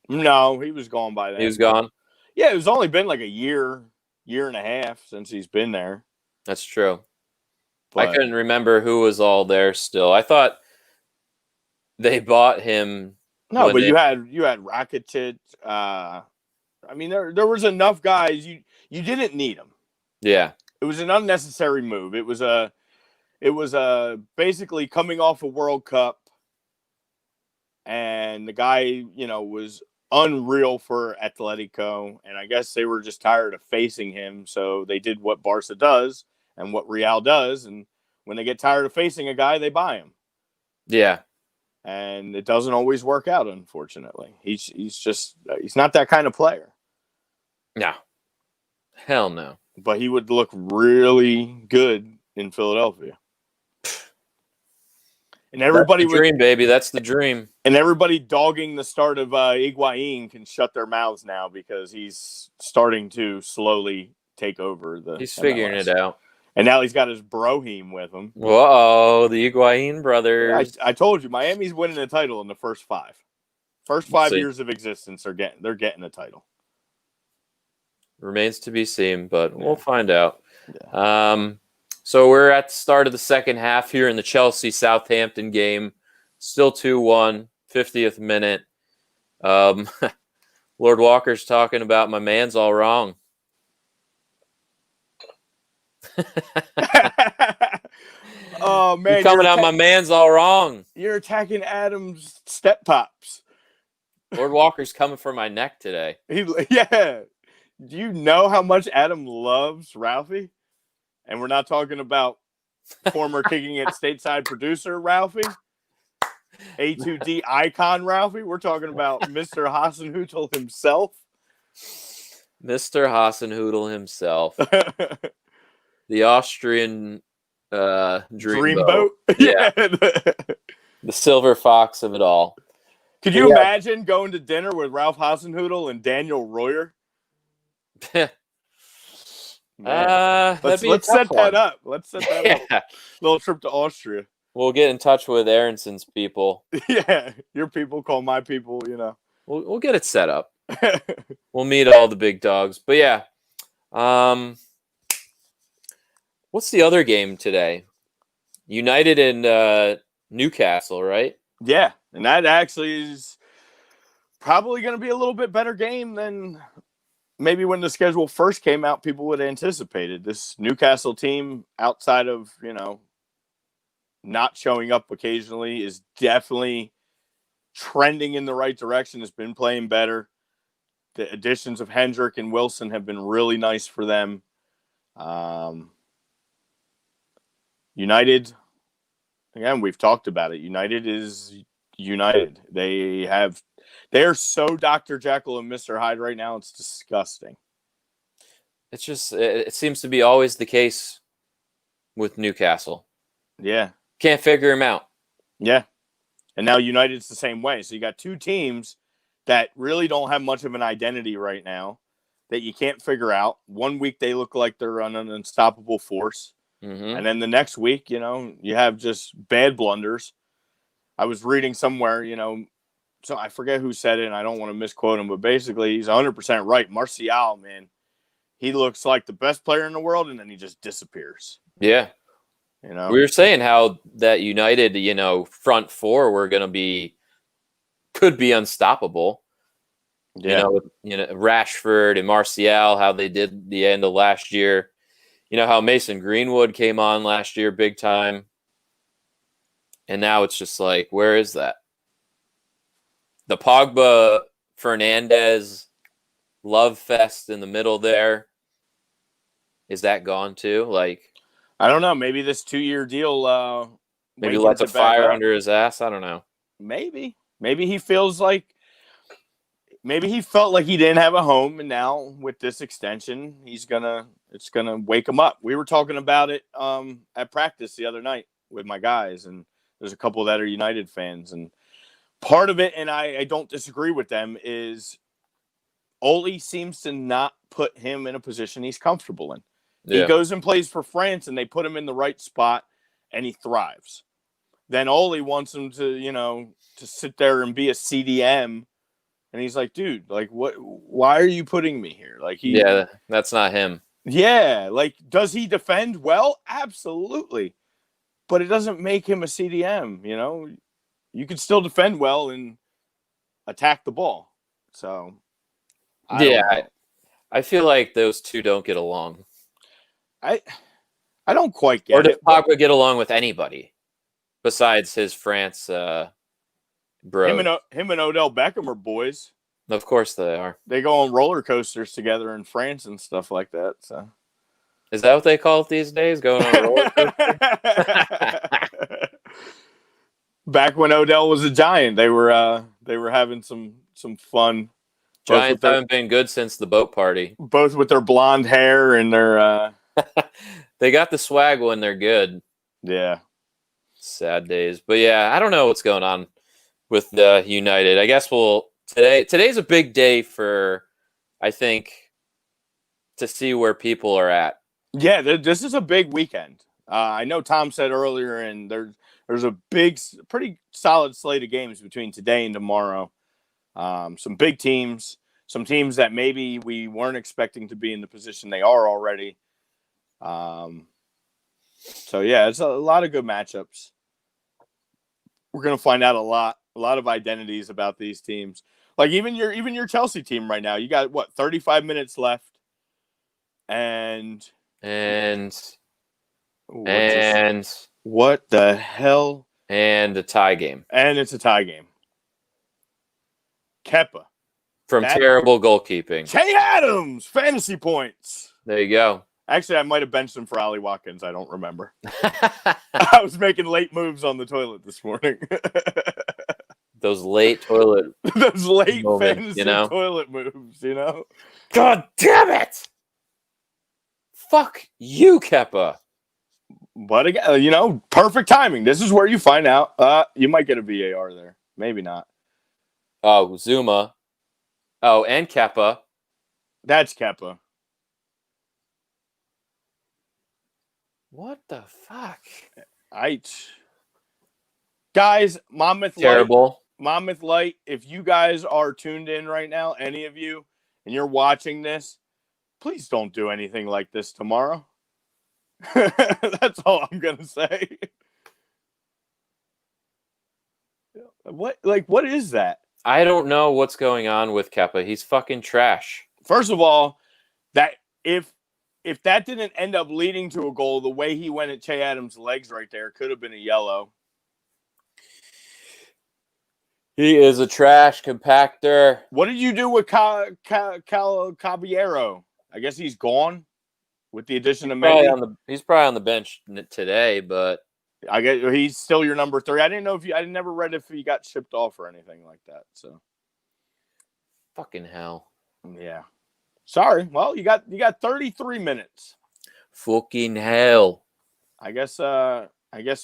No, he was gone by then. He was gone? Yeah, it was only been like a year and a half since he's been there. That's true. But I couldn't remember who was all there still. I thought they bought him. No, but you had Rakitic. I mean, there was enough guys. You didn't need them. Yeah. It was an unnecessary move. It was basically coming off a World Cup, and the guy, was unreal for Atletico, and I guess they were just tired of facing him, so they did what Barca does and what Real does, and when they get tired of facing a guy, they buy him. Yeah. And it doesn't always work out, unfortunately. He's not that kind of player. No. Hell no. But he would look really good in Philadelphia. And everybody That's the dream, baby. That's the dream. And everybody dogging the start of Higuain can shut their mouths now because he's starting to slowly take over the. He's figuring it out. And now he's got his Brohim with him. Whoa, the Higuain brothers. I told you, Miami's winning a title in the first 5. First 5 years of existence, they're getting a title. Remains to be seen, but we'll find out. Yeah. So we're at the start of the second half here in the Chelsea-Southampton game. Still 2-1, 50th minute. Lord Walker's talking about my man's all wrong. Oh, man. You're coming out, my man's all wrong. You're attacking Adam's step pops. Lord Walker's coming for my neck today. Yeah. Do you know how much Adam loves Ralphie? And we're not talking about former Kicking at Stateside producer Ralphie, A2D icon Ralphie. We're talking about Mr. Hasenhüttl himself. Mr. Hasenhüttl himself. The Austrian dreamboat. Yeah. The silver fox of it all. Could you imagine going to dinner with Ralph Hasenhüttl and Daniel Royer? Let's set that up. Let's set that up. Little trip to Austria. We'll get in touch with Aaronson's people. Yeah, your people call my people. We'll get it set up. We'll meet all the big dogs. But yeah, what's the other game today? United and Newcastle, right? Yeah, and that actually is probably going to be a little bit better game than maybe when the schedule first came out, people would have anticipated this Newcastle team outside of, not showing up occasionally is definitely trending in the right direction. Has been playing better. The additions of Hendrick and Wilson have been really nice for them. United, again, we've talked about it. United is United. They are so Dr. Jekyll and Mr. Hyde right now. It's disgusting. It's just, it seems to be always the case with Newcastle. Yeah. Can't figure him out. Yeah. And now United's the same way. So you got two teams that really don't have much of an identity right now that you can't figure out. One week they look like they're an unstoppable force. Mm-hmm. And then the next week, you have just bad blunders. I was reading somewhere, so I forget who said it, and I don't want to misquote him, but basically he's 100% right. Martial, man, he looks like the best player in the world, and then he just disappears. Yeah. We were saying how that United, front four could be unstoppable. Yeah. Rashford and Martial, how they did the end of last year. How Mason Greenwood came on last year big time. And now it's just like, where is that? The Pogba, Fernandez, love fest in the middle there. Is that gone too? I don't know. Maybe this 2-year deal. Maybe lights a fire under his ass. I don't know. Maybe he feels like. Maybe he felt like he didn't have a home, and now with this extension, it's gonna wake him up. We were talking about it at practice the other night with my guys, and there's a couple that are United fans, and part of it, and I don't disagree with them, is Ole seems to not put him in a position he's comfortable in. Yeah. He goes and plays for France, and they put him in the right spot, and he thrives. Then Ole wants him to sit there and be a CDM. And he's like, dude, what? Why are you putting me here? Yeah, that's not him. Yeah, does he defend well? Absolutely, but it doesn't make him a CDM. You can still defend well and attack the ball. So, I feel like those two don't get along. I don't quite get it. Or does Pogba get along with anybody besides his France? Bro, him and Odell Beckham are boys. Of course they are. They go on roller coasters together in France and stuff like that. So, is that what they call it these days? Going on a roller coaster? Back when Odell was a Giant, they were having some fun. Giants haven't been good since the boat party. Both with their blonde hair and their. They got the swag when they're good. Yeah. Sad days, but yeah, I don't know what's going on with the United. I guess today's a big day for, I think, to see where people are at. Yeah, this is a big weekend. I know Tom said earlier, and there's a pretty solid slate of games between today and tomorrow. Some big teams, some teams that maybe we weren't expecting to be in the position they are already. So yeah, it's a lot of good matchups. We're gonna find out a lot of identities about these teams. Even your Chelsea team right now, you got 35 minutes left, and what the hell? And a tie game. And it's a tie game. Kepa from terrible goalkeeping. Che Adams, fantasy points. There you go. Actually, I might have benched him for Ollie Watkins. I don't remember. I was making late moves on the toilet this morning. Those late toilet fantasy toilet moves, God damn it! Fuck you, Kepa. But again, perfect timing. This is where you find out. You might get a VAR there. Maybe not. Oh, Zuma. Oh, and Kepa. That's Kepa. What the fuck? Guys, Monmouth terrible. Monmouth Light, if you guys are tuned in right now, any of you, and you're watching this, please don't do anything like this tomorrow. That's all I'm going to say. What is that? I don't know what's going on with Kepa. He's fucking trash. First of all, that if that didn't end up leading to a goal, the way he went at Che Adams' legs right there could have been a yellow. He is a trash compactor. What did you do with Caballero? I guess he's gone with the addition of Mendy. He's probably on the bench today, but I guess he's still your number 3. I didn't know I never read if he got shipped off or anything like that. So, fucking hell. Yeah. Sorry. Well, you got 33 minutes. Fucking hell. I guess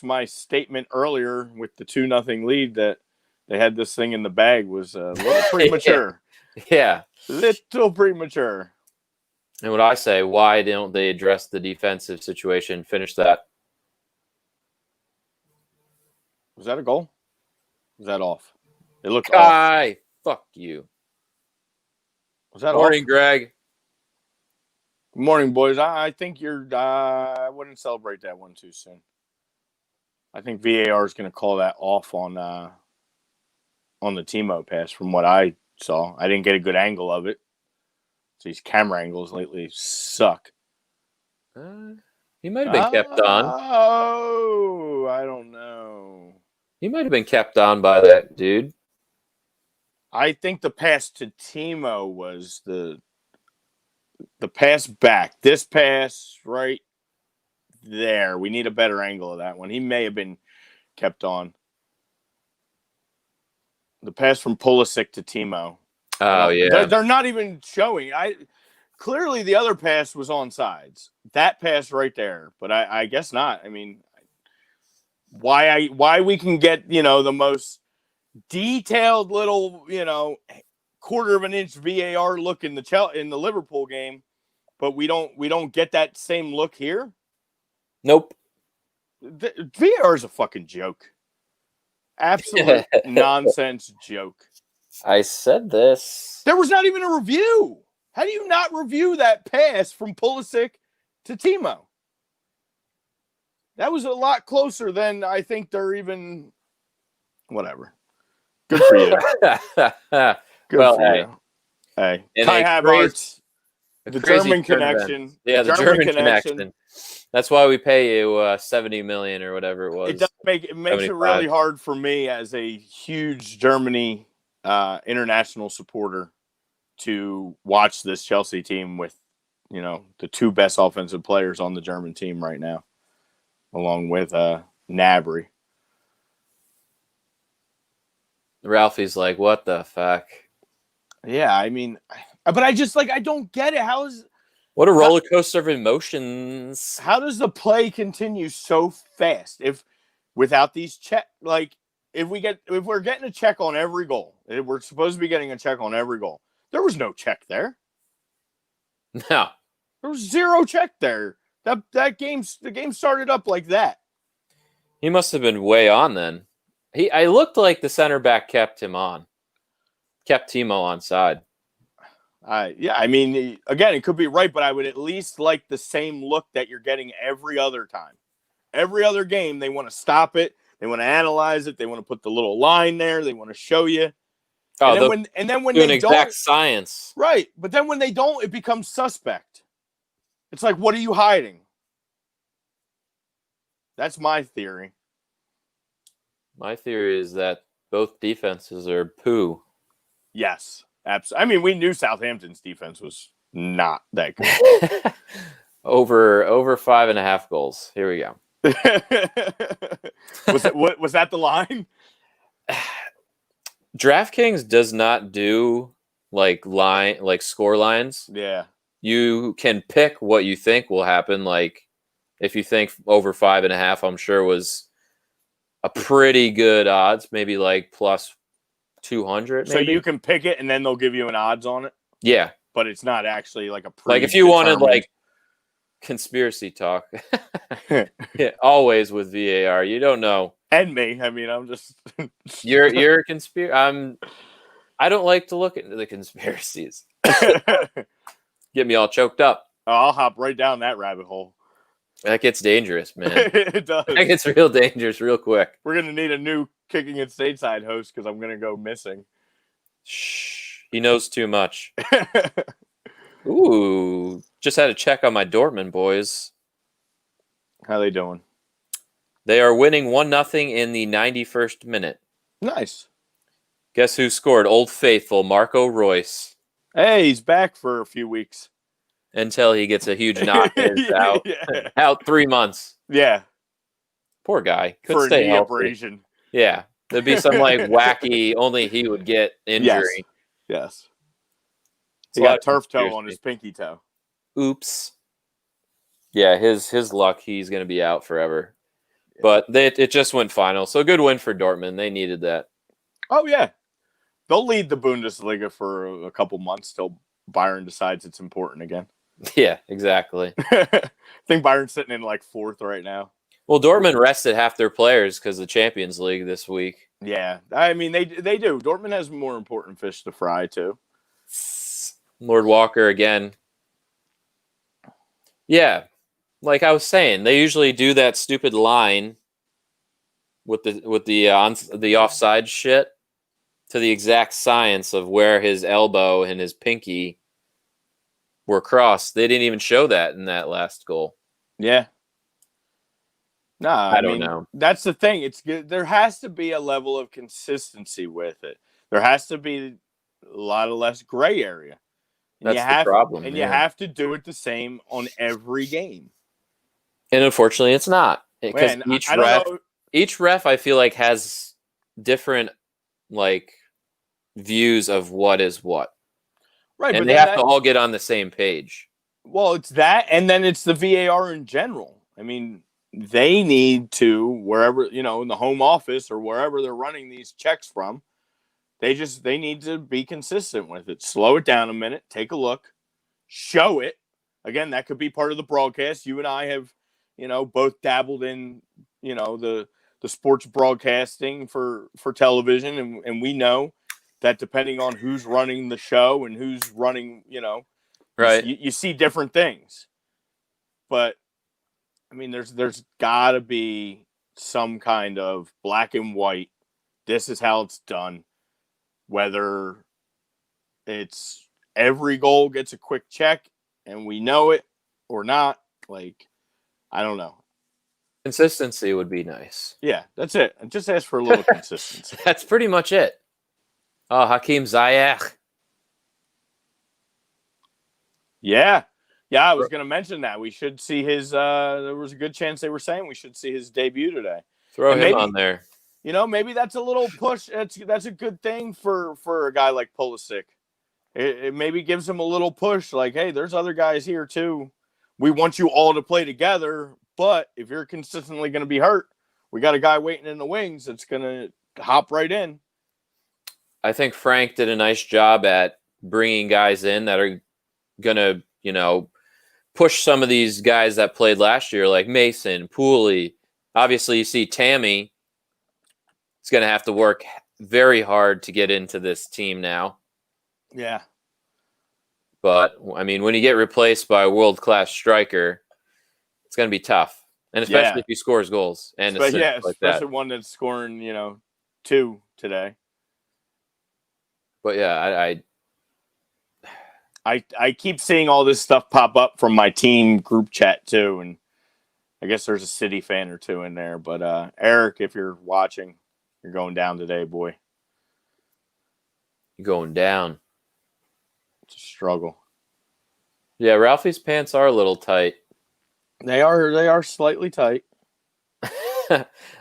my statement earlier with the 2-0 lead that they had this thing in the bag was a little premature. Yeah. Little premature. And what I say, why don't they address the defensive situation? Finish that. Was that a goal? Was that off? It looked off. Fuck you. Was that Morning, off? Greg. Good morning, boys. I think I wouldn't celebrate that one too soon. I think VAR is going to call that off on the Timo pass from what I saw. I didn't get a good angle of it. So these camera angles lately suck. He might have been kept on. Oh, I don't know. He might have been kept on by that dude. I think the pass to Timo was the pass back. This pass right there. We need a better angle of that one. He may have been kept on. The pass from Pulisic to Timo. Oh, yeah. They're not even showing. Clearly the other pass was on sides. That pass right there. But I guess not. I mean, why we can get, the most detailed little, quarter of an inch VAR look in the Liverpool game, but we don't get that same look here? Nope. VAR is a fucking joke. Absolute nonsense joke. I said this. There was not even a review. How do you not review that pass from Pulisic to Timo? That was a lot closer than I think they're even. Whatever. Good for you. Good for you. Hey, Kai Havertz, the German connection. Yeah, the German connection. That's why we pay you 70 million or whatever it was. It makes 75. It really hard for me as a huge Germany international supporter to watch this Chelsea team with, the 2 best offensive players on the German team right now, along with Gnabry. Ralphie's like, what the fuck? Yeah, I mean, but I just I don't get it. What a roller coaster of emotions. How does the play continue so fast? If without these if we're getting a check on every goal, if we're supposed to be getting a check on every goal. There was no check there. No. There was 0 check there. The game started up like that. He must have been way on then. I looked like the center back kept Timo on side. Yeah, I mean, again, it could be right, but I would at least like the same look that you're getting every other time. Every other game, they want to stop it. They want to analyze it. They want to put the little line there. They want to show you. Oh, and then when do they an exact don't, science. Right. But then when they don't, it becomes suspect. It's like, what are you hiding? That's my theory. My theory is that both defenses are poo. Yes. Absolutely. I mean, we knew Southampton's defense was not that good. over 5.5 goals. Here we go. Was that the line? DraftKings does not do score lines. Yeah. You can pick what you think will happen. Like if you think over 5.5, I'm sure was a pretty good odds, maybe like plus 200. So you can pick it and then they'll give you an odds on it. Yeah, but it's not actually like a if you wanted conspiracy talk. Yeah, always with VAR, you don't know. And me, I mean, I'm just you're a conspiracy. I don't like to look into the conspiracies. Get me all choked up. Oh, I'll hop right down that rabbit hole. That gets dangerous, man. It does. That gets real dangerous real quick. We're gonna need a new Kicking at Stateside host because I'm gonna go missing. Shh. He knows too much. Ooh, just had to check on my Dortmund boys. How they doing? They are winning 1-0 in the 91st minute. Nice. Guess who scored? Old faithful Marco Royce. Hey, he's back for a few weeks. Until he gets a huge knock and is out. Yeah. Out 3 months. Yeah. Poor guy. Couldn't For a stay knee healthy. abrasion. Yeah. There'd be some like wacky, only he would get injury. Yes. It's He a lot got of turf toe conspiracy. on his pinky toe. Oops. Yeah, his luck, he's going to be out forever. But it just went final. So good win for Dortmund. They needed that. Oh, yeah. They'll lead the Bundesliga for a couple months till Bayern decides it's important again. Yeah, exactly. I think Bayern's sitting in like 4th right now. Well, Dortmund rested half their players because of the Champions League this week. Yeah. I mean, they do. Dortmund has more important fish to fry, too. Lord Walker again. Yeah. Like I was saying, they usually do that stupid line with the offside shit to the exact science of where his elbow and his pinky were crossed. They didn't even show that in that last goal. Yeah. Nah, I don't know. That's the thing. It's good. There has to be a level of consistency with it. There has to be a lot of less gray area. And That's the problem. And you have to do it the same on every game. And unfortunately, it's not. Because each ref, I feel like, has different like views of what is what. Right, and but they have to all get on the same page. Well, it's that, and then it's the VAR in general. I mean, they need to, wherever, in the home office or wherever they're running these checks from, they need to be consistent with it. Slow it down a minute, take a look, show it. Again, that could be part of the broadcast. You and I have, both dabbled in, the sports broadcasting for television, and we know that depending on who's running the show and who's running, right, you see different things. But I mean, there's got to be some kind of black and white. This is how it's done. Whether it's every goal gets a quick check and we know it or not, like, I don't know. Consistency would be nice. Yeah, that's it. Just ask for a little consistency. That's pretty much it. Oh, Hakeem Ziyech. Yeah. Yeah, I was going to mention that. We should see his there was a good chance they were saying we should see his debut today. Throw him on there. Maybe that's a little push. That's a good thing for a guy like Pulisic. It maybe gives him a little push, like, hey, there's other guys here too. We want you all to play together, but if you're consistently going to be hurt, we got a guy waiting in the wings that's going to hop right in. I think Frank did a nice job at bringing guys in that are going to, push some of these guys that played last year, like Mason, Pooley. Obviously, you see Tammy. He's going to have to work very hard to get into this team now. Yeah. But, I mean, when you get replaced by a world-class striker, it's going to be tough. And especially if he scores goals. And especially one that's scoring, 2 today. But, yeah, I keep seeing all this stuff pop up from my team group chat, too. And I guess there's a City fan or two in there. But, Eric, if you're watching, you're going down today, boy. You're going down. It's a struggle. Yeah, Ralphie's pants are a little tight. They are slightly tight.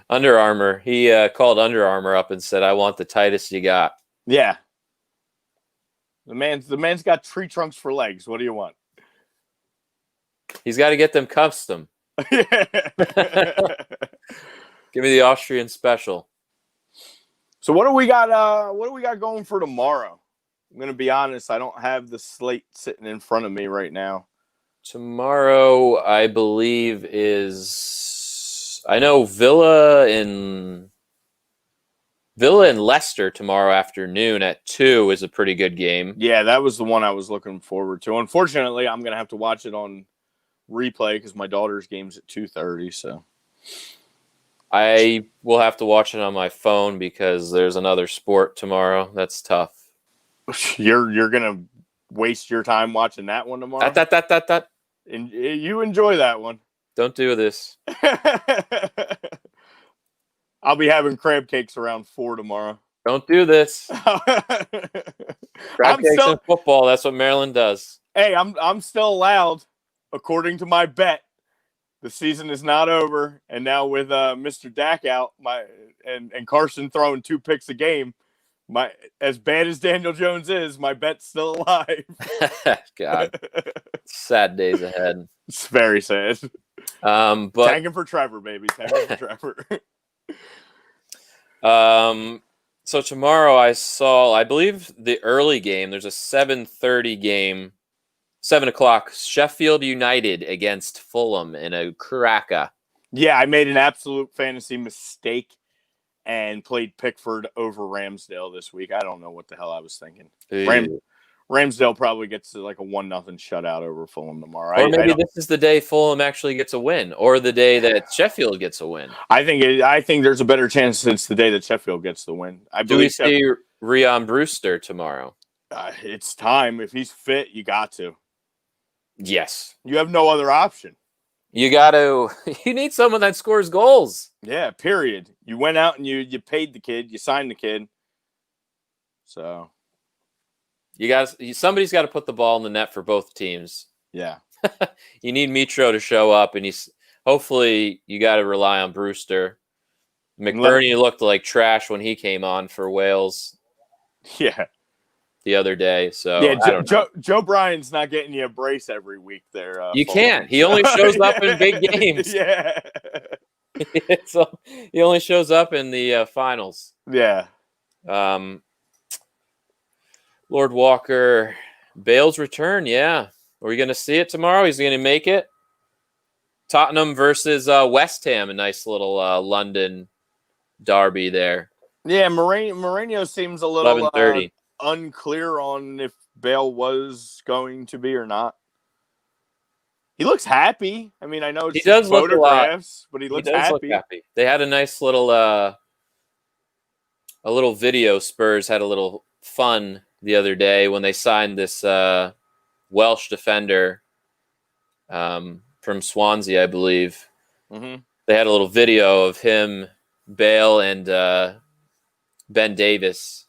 Under Armour. He called Under Armour up and said, I want the tightest you got. Yeah. The man's got tree trunks for legs. What do you want? He's got to get them custom. Give me the Austrian special. So what do we got? What do we got going for tomorrow? I'm gonna be honest. I don't have the slate sitting in front of me right now. Tomorrow, I believe I know Villa and Leicester tomorrow afternoon at 2 is a pretty good game. Yeah, that was the one I was looking forward to. Unfortunately, I'm gonna have to watch it on replay because my daughter's game's at 2:30. So I will have to watch it on my phone because there's another sport tomorrow. That's tough. You're gonna waste your time watching that one tomorrow. And you enjoy that one. Don't do this. I'll be having crab cakes around 4 tomorrow. Don't do this. Crab cakes and football. That's what Maryland does. Hey, I'm still allowed, according to my bet. The season is not over, and now with Mr. Dak out, and Carson throwing 2 picks a game, as bad as Daniel Jones is, my bet's still alive. God, sad days ahead. It's very sad. But tanking for Trevor, baby. Tanking for Trevor. So tomorrow I believe the early game. There's a 7:30 game, 7 o'clock. Sheffield United against Fulham in a cracker. Yeah, I made an absolute fantasy mistake and played Pickford over Ramsdale this week. I don't know what the hell I was thinking. Ramsdale probably gets like a 1-0 shutout over Fulham tomorrow. Or maybe this is the day Fulham actually gets a win, or the day that Sheffield gets a win. I think there's a better chance it's the day that Sheffield gets the win. Do we see Ryan Brewster tomorrow? It's time. If he's fit, you got to. Yes. You have no other option. You got to. You need someone that scores goals. Yeah, period. You went out and you paid the kid. You signed the kid. So... somebody's got to put the ball in the net for both teams. Yeah. You need Mitro to show up, and hopefully you got to rely on Brewster. McBurney looked like trash when he came on for Wales. Yeah. The other day. So yeah, Joe Bryan's not getting you a brace every week there. You can't. He only shows up in big games. Yeah. So he only shows up in the finals. Yeah. Lord Walker, Bale's return, yeah. Are we going to see it tomorrow? He's going to make it. Tottenham versus West Ham, a nice little London derby there. Yeah, Mourinho seems a little 11:30. Unclear on if Bale was going to be or not. He looks happy. I mean, I know it's photographs, but he looks happy. They had a nice little a little video. Spurs had a little fun the other day when they signed this Welsh defender from Swansea, I believe. Mm-hmm. They had a little video of him, Bale, and Ben Davis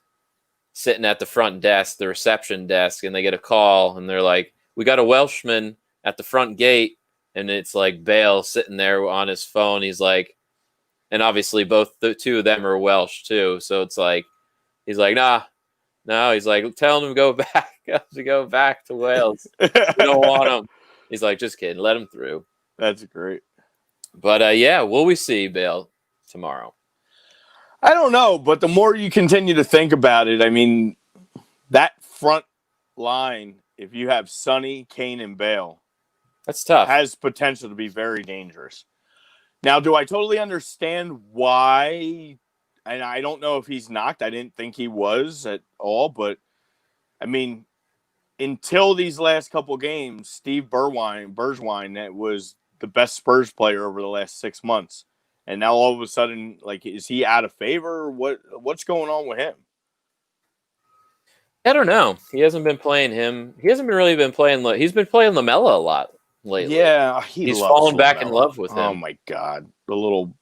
sitting at the front desk, the reception desk, and they get a call, and they're like, we got a Welshman at the front gate, and it's like Bale sitting there on his phone. He's like, and obviously both the two of them are Welsh too, so it's like, he's like, nah. No, he's like, tell him to go back to Wales. We don't want him. He's like, just kidding. Let him through. That's great. But, yeah, will we see Bale tomorrow? I don't know, but the more you continue to think about it, I mean, that front line, if you have Sonny, Kane, and Bale, that's tough. Has potential to be very dangerous. Now, do I totally understand why? And I don't know if he's knocked. I didn't think he was at all. But, I mean, until these last couple games, Steve Bergwijn, that was the best Spurs player over the last 6 months. And now all of a sudden, like, is he out of favor? What's going on with him? I don't know. He hasn't been playing him. He hasn't really been playing. He's been playing Lamella a lot lately. Yeah, he's fallen back in love with him. Oh, my God. The little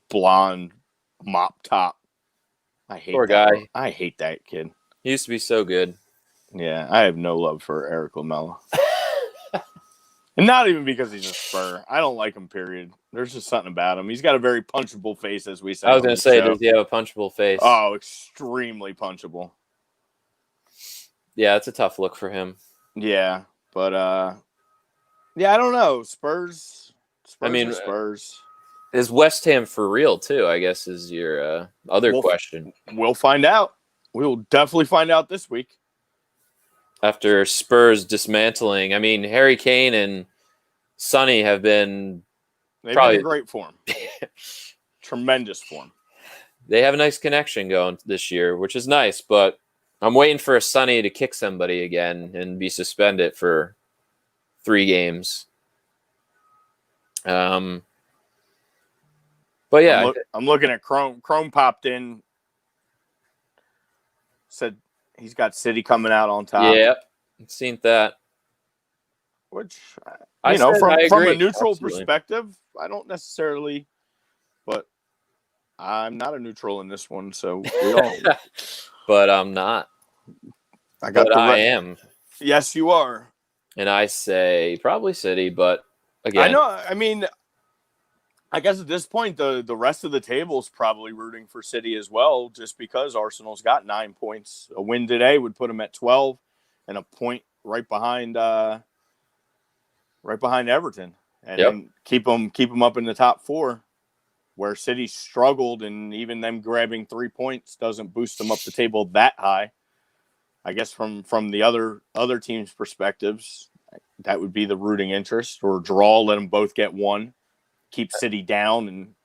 blonde mop top. I hate Poor that. Guy. I hate that kid. He used to be so good. Yeah, I have no love for Eric Lamella. And not even because he's a Spur. I don't like him, period. There's just something about him. He's got a very punchable face, as we said. I was going to say, does he have a punchable face? Oh, extremely punchable. Yeah, it's a tough look for him. Yeah, but, yeah, I don't know. Spurs Spurs. Is West Ham for real, too, I guess, is your other question. We'll find out. We'll definitely find out this week. After Spurs dismantling, I mean, Harry Kane and Sonny have been They've been in great form. Tremendous form. They have a nice connection going this year, which is nice, but I'm waiting for a Sonny to kick somebody again and be suspended for 3 games. But yeah. I'm looking at Chrome. Chrome popped in. Said he's got City coming out on top. Yeah, I've seen that. Which, I you know, said I from a agree. neutral Absolutely. perspective, I don't necessarily, but I'm not a neutral in this one, so we don't. But I'm not. I got But the I right. am. Yes, you are. And I say probably City, but I again, know. I mean, I guess at this point, the rest of the table is probably rooting for City as well, just because Arsenal's got 9 points. A win today would put them at 12, and a point right behind Everton, and yep. then keep them up in the top 4. Where City struggled, and even them grabbing 3 points doesn't boost them up the table that high. I guess from the other teams' perspectives, that would be the rooting interest, or draw, let them both get 1, keep City down. And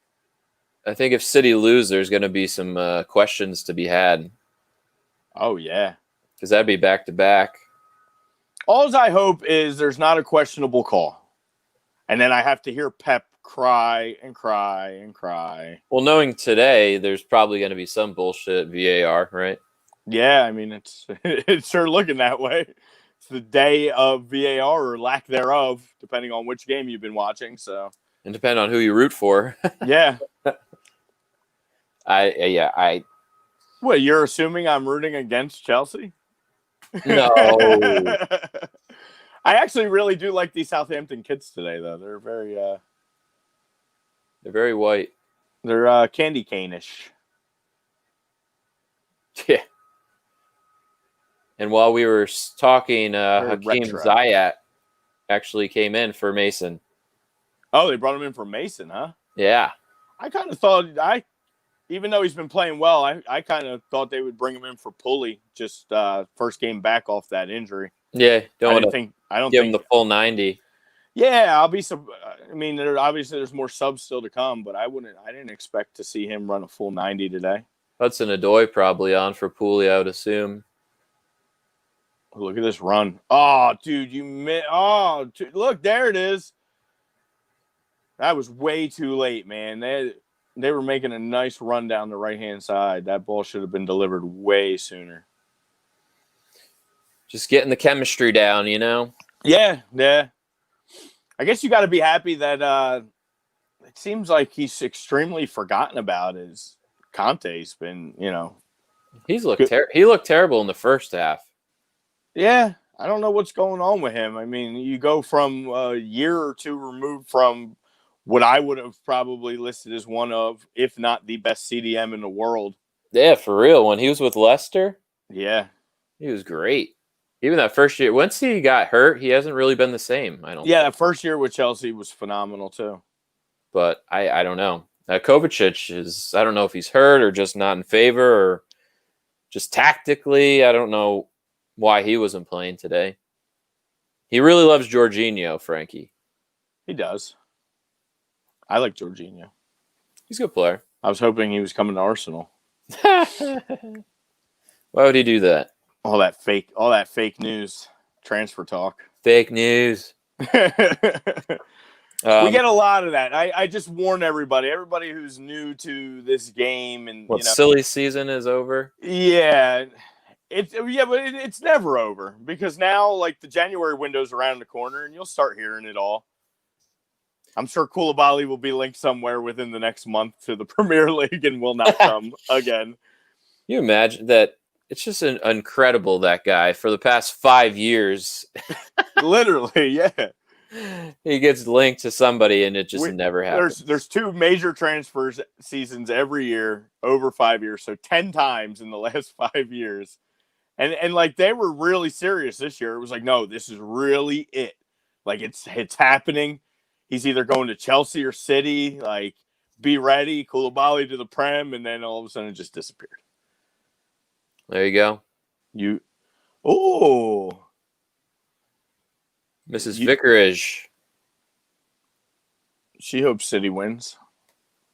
I think if City lose, there's going to be some questions to be had. oh yeah, Because that'd be back to back. all I hope is there's not a questionable call, and then I have to hear Pep cry and cry and cry. Well, knowing today, there's probably going to be some bullshit VAR, right? Yeah, I mean, it's sure looking that way. It's the day of VAR or lack thereof, depending on which game you've been watching. So, And depend on who you root for. yeah. I What, you're assuming I'm rooting against Chelsea? no. I actually really do like these Southampton kids today, though. They're They're very white. they're candy cane-ish. Yeah. And while we were talking, Hakeem retro. Ziyech actually came in for Mason. Oh, they brought him in for Mason, huh? Yeah. I kind of thought even though he's been playing well, I kind of thought they would bring him in for Pulley, just first game back off that injury. Yeah. I don't think give him the full 90. Yeah, I'll be. I mean, obviously there's more subs still to come, but I didn't expect to see him run a full 90 today. Hudson-Odoi probably on for Pooley, I would assume. Look at this run! Oh, dude, look, there it is. That was way too late, man. They were making a nice run down the right-hand side. That ball should have been delivered way sooner. Just getting the chemistry down, you know? Yeah. I guess you got to be happy that it seems like he's extremely forgotten about. Is Conte's been, He looked terrible in the first half. Yeah, I don't know what's going on with him. I mean, you go from a year or two removed from what I would have probably listed as one of, if not the best CDM in the world. Yeah, for real. When he was with Leicester, Yeah, he was great. Even that first year, once he got hurt, he hasn't really been the same. I don't. Yeah, that first year with Chelsea was phenomenal too. But I don't know. Kovacic is. I don't know if he's hurt or just not in favor or just tactically. I don't know why he wasn't playing today. He really loves Jorginho, Frankie. He does. I like Jorginho. He's a good player. I was hoping he was coming to Arsenal. Why would he do that? All that fake news, transfer talk. Fake news. We get a lot of that. I just warn everybody who's new to this game, and silly season is over. Yeah, but it's never over, because now, like, the January window's around the corner, and you'll start hearing it all. I'm sure Koulibaly will be linked somewhere within the next month to the Premier League and will not come again. You imagine that? It's just incredible, that guy, for the past 5 years. Literally, yeah. He gets linked to somebody, and it just never happens. There's 2 major transfers seasons every year over 5 years, so 10 times in the last 5 years. And like, they were really serious this year. It was like, no, this is really it. Like, it's happening. He's either going to Chelsea or City. Like, be ready. Koulibaly to the Prem, and then all of a sudden it just disappeared. There you go. Mrs. Vicarage. She hopes City wins.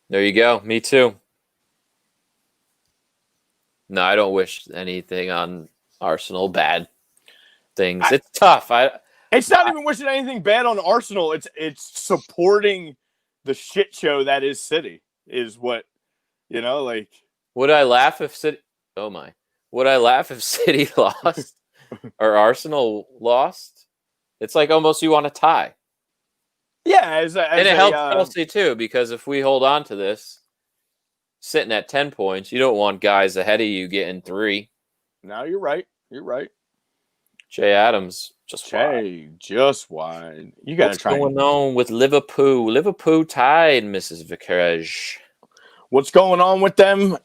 There you go. Me too. No, I don't wish anything on Arsenal. Bad things. It's tough. It's not even wishing anything bad on Arsenal. It's supporting the shit show that is City. Is what, like. Would I laugh if City? Oh my! Would I laugh if City lost? or Arsenal lost, it's like almost you want to tie. Yeah, And it helps Chelsea too, because if we hold on to this, sitting at 10 points, you don't want guys ahead of you getting 3. No, you're right. You're right. Jay Adams just wide. You got to try. What's going on with Liverpool? Liverpool tied, Mrs. Vicarage. What's going on with them?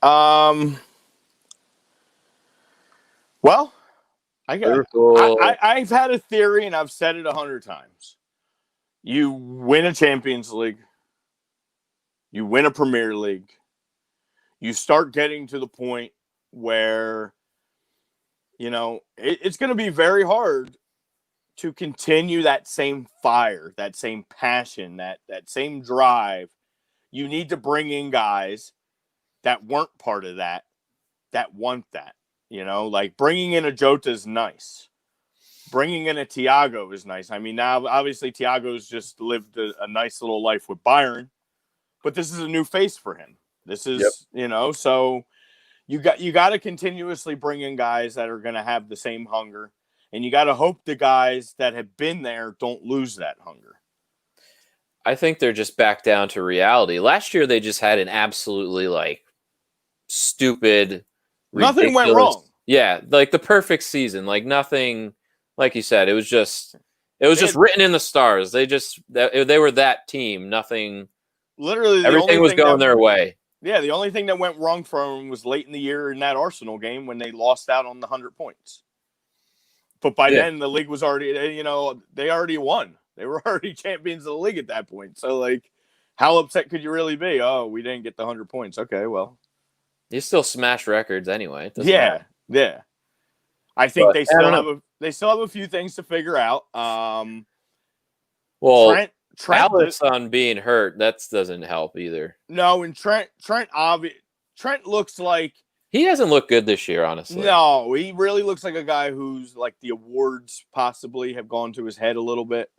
Well, I've had a theory, and I've said it 100 times. You win a Champions League. You win a Premier League. You start getting to the point where, it's going to be very hard to continue that same fire, that same passion, that same drive. You need to bring in guys that weren't part of that want that. Like bringing in a Jota is nice. Bringing in a Thiago is nice. I mean, now obviously Thiago's just lived a nice little life with Bayern, but this is a new face for him. This is, so you got to continuously bring in guys that are going to have the same hunger, and you got to hope the guys that have been there don't lose that hunger. I think they're just back down to reality. Last year they just had an absolutely stupid, nothing went wrong. Yeah, like the perfect season. Like nothing, like you said, it was just written in the stars. They were that team. Nothing. Literally, everything was going their way. Yeah, the only thing that went wrong for them was late in the year in that Arsenal game when they lost out on the 100 points. But by then, the league was already, they already won. They were already champions of the league at that point. So, how upset could you really be? Oh, we didn't get the 100 points. Okay, well. You still smash records anyway. Yeah. I think they still have a few things to figure out. Trent Alisson being hurt, that doesn't help either. No, and Trent looks like he hasn't looked good this year, honestly. No, he really looks like a guy who's the awards possibly have gone to his head a little bit.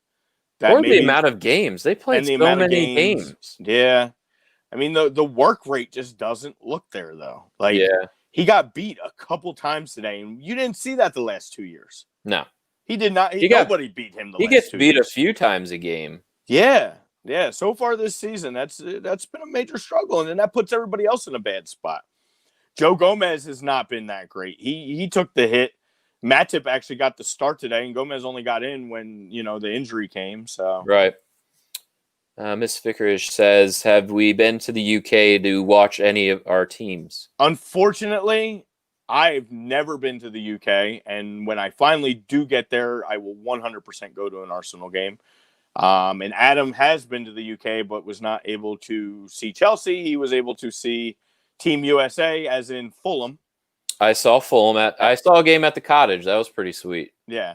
The amount of games they played, so many games. Yeah, I mean the work rate just doesn't look there though. He got beat a couple times today, and you didn't see that the last 2 years. No, he did not. Nobody beat him. He gets beat a few times a game. Yeah. So far this season, that's been a major struggle, and then that puts everybody else in a bad spot. Joe Gomez has not been that great. He took the hit. Matip actually got the start today, and Gomez only got in when the injury came. So right. Miss Vickerish says, "Have we been to the UK to watch any of our teams?" Unfortunately, I've never been to the UK, and when I finally do get there, I will 100% go to an Arsenal game. And Adam has been to the UK, but was not able to see Chelsea. He was able to see Team USA, as in Fulham. I saw Fulham I saw a game at the Cottage. That was pretty sweet. Yeah,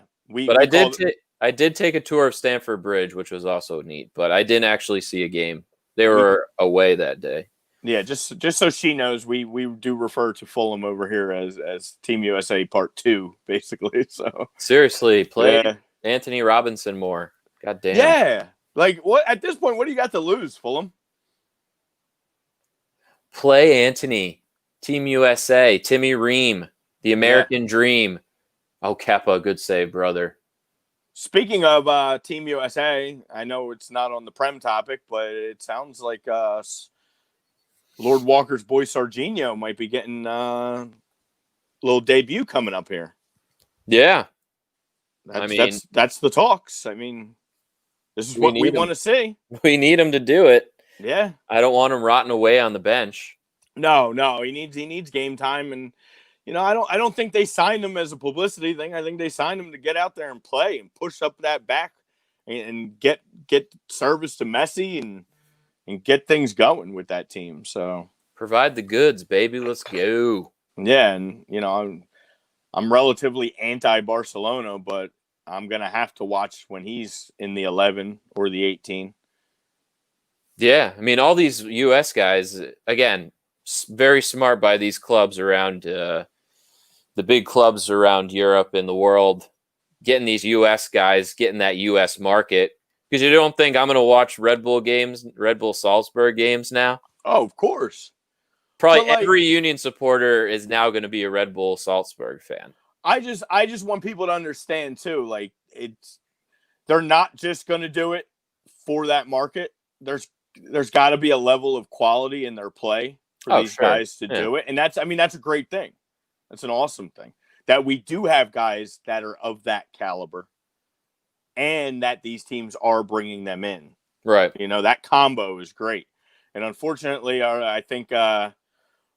I did take a tour of Stamford Bridge, which was also neat. But I didn't actually see a game. They were away that day. Yeah, just so she knows, we do refer to Fulham over here as Team USA Part 2, basically. So seriously, play Anthony Robinson more. God damn. Yeah. What at this point, what do you got to lose, Fulham? Play Anthony. Team USA. Timmy Ream. The American Dream. Oh, Kepa, good save, brother. Speaking of Team USA, I know it's not on the Prem topic, but it sounds like Lord Walker's boy Sarginho might be getting a little debut coming up here. Yeah. That's the talks. I mean, this is what we want to see. We need him to do it. Yeah. I don't want him rotting away on the bench. No. He needs game time, and I don't think they signed him as a publicity thing. I think they signed him to get out there and play and push up that back and get service to Messi and get things going with that team. So provide the goods, baby. Let's go. Yeah, and I'm relatively anti-Barcelona, but I'm going to have to watch when he's in the 11 or the 18. Yeah, I mean, all these U.S. guys, again, very smart by these clubs around the big clubs around Europe and the world, getting these U.S. guys, getting that U.S. market. Because you don't think I'm going to watch Red Bull Salzburg games now? Oh, of course. Probably every Union supporter is now going to be a Red Bull Salzburg fan. I just want people to understand too, like they're not just going to do it for that market. There's got to be a level of quality in their play for these guys to do it. And that's a great thing. That's an awesome thing that we do have guys that are of that caliber and that these teams are bringing them in. Right. That combo is great. And unfortunately, I think our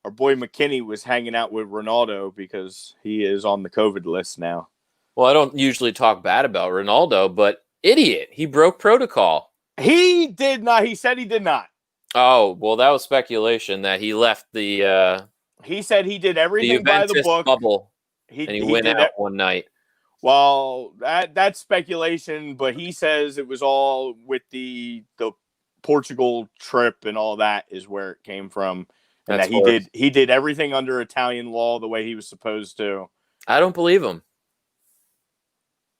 boy McKinney was hanging out with Ronaldo because he is on the COVID list now. Well, I don't usually talk bad about Ronaldo, but idiot. He broke protocol. He did not. He said he did not. Oh, well, that was speculation that he left the he said he did everything by the book. Bubble, and he went out one night. Well, that's speculation, but he says it was all with the Portugal trip and all that is where it came from. And that he did everything under Italian law the way he was supposed to. I don't believe him.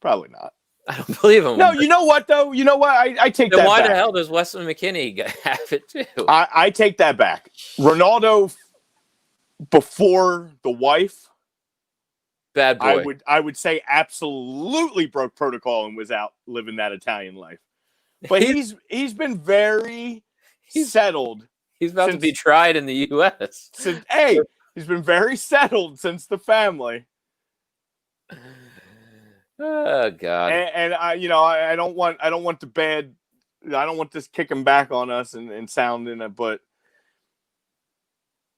Probably not. I don't believe him. No, you know what, though? You know what? I take that back. Why the hell does Weston McKennie have it, too? I take that back. Ronaldo, before the wife, bad boy. I would say absolutely broke protocol and was out living that Italian life. But he's been very settled. He's about to be tried in the U.S. He's been very settled since the family. Oh God! And I don't want the bad. I don't want this kicking back on us and sounding it. But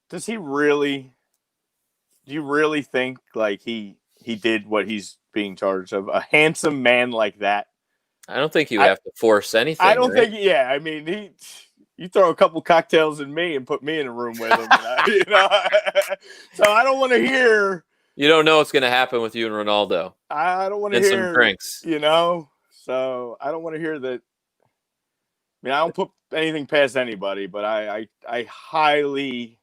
does he really? Do you really think like he did what he's being charged of? A handsome man like that. I don't think you have to force anything. I don't think. Yeah, I mean you throw a couple cocktails in me and put me in a room with him. So I don't want to hear. You don't know what's going to happen with you and Ronaldo. I don't want to hear some drinks. So I don't want to hear that. I mean, I don't put anything past anybody, but I highly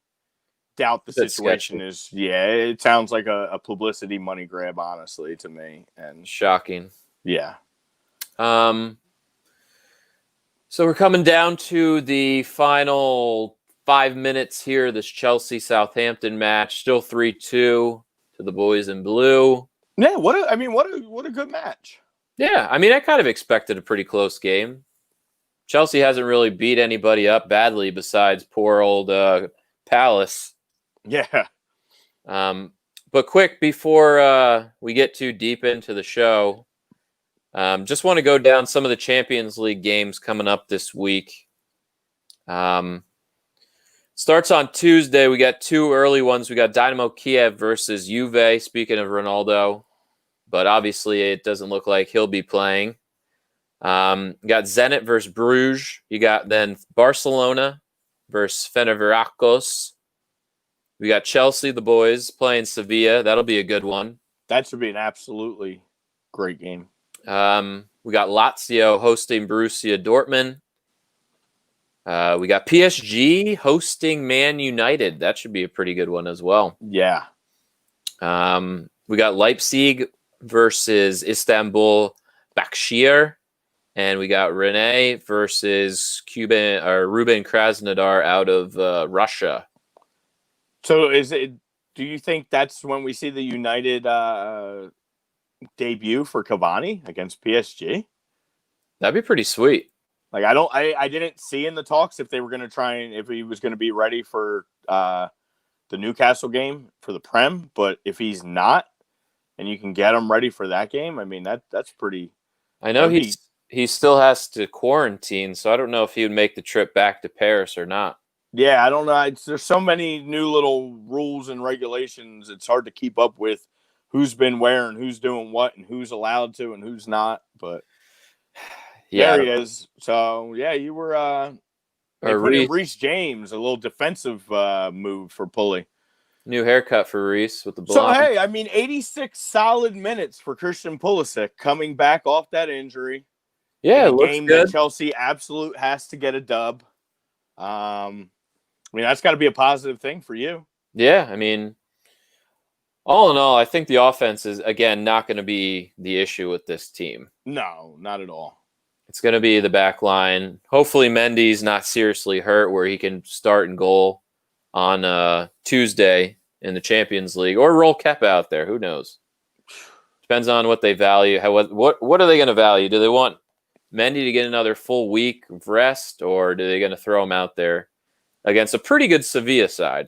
doubt the situation is. Yeah, it sounds like a publicity money grab, honestly, to me. And shocking. Yeah. So we're coming down to the final 5 minutes here. This Chelsea-Southampton match, still 3-2 to the boys in blue. Yeah, what a good match. Yeah, I mean, I kind of expected a pretty close game. Chelsea hasn't really beat anybody up badly besides poor old Palace. Yeah. But quick, before we get too deep into the show, just want to go down some of the Champions League games coming up this week. Starts on Tuesday. We got two early ones. We got Dynamo Kiev versus Juve, speaking of Ronaldo. But obviously, it doesn't look like he'll be playing. You got Zenit versus Bruges. You got then Barcelona versus Fenerbahce. We got Chelsea, the boys, playing Sevilla. That'll be a good one. That should be an absolutely great game. We got Lazio hosting Borussia Dortmund. We got PSG hosting Man United. That should be a pretty good one as well. Yeah. We got Leipzig versus Istanbul Başakşehir. And we got Rene versus Ruben Krasnodar out of Russia. So do you think that's when we see the United debut for Cavani against PSG? That'd be pretty sweet. Like I didn't see in the talks if they were going to try and if he was going to be ready for the Newcastle game for the Prem, but if he's not, and you can get him ready for that game, I mean that's pretty. I know he still has to quarantine, so I don't know if he would make the trip back to Paris or not. Yeah, I don't know. There's so many new little rules and regulations. It's hard to keep up with who's been where and who's doing what and who's allowed to and who's not. But there he is. So, yeah, you were Reece James, a little defensive move for Pulley. New haircut for Reece with the blonde. So, hey, I mean, 86 solid minutes for Christian Pulisic coming back off that injury. Yeah, it looks game good. That Chelsea absolute has to get a dub. I mean, that's got to be a positive thing for you. Yeah, I mean, all in all, I think the offense is, again, not going to be the issue with this team. No, not at all. It's going to be the back line. Hopefully Mendy's not seriously hurt where he can start and goal on Tuesday in the Champions League. Or roll Kepa out there. Who knows? Depends on what they value. What are they going to value? Do they want Mendy to get another full week of rest, or are they going to throw him out there against a pretty good Sevilla side?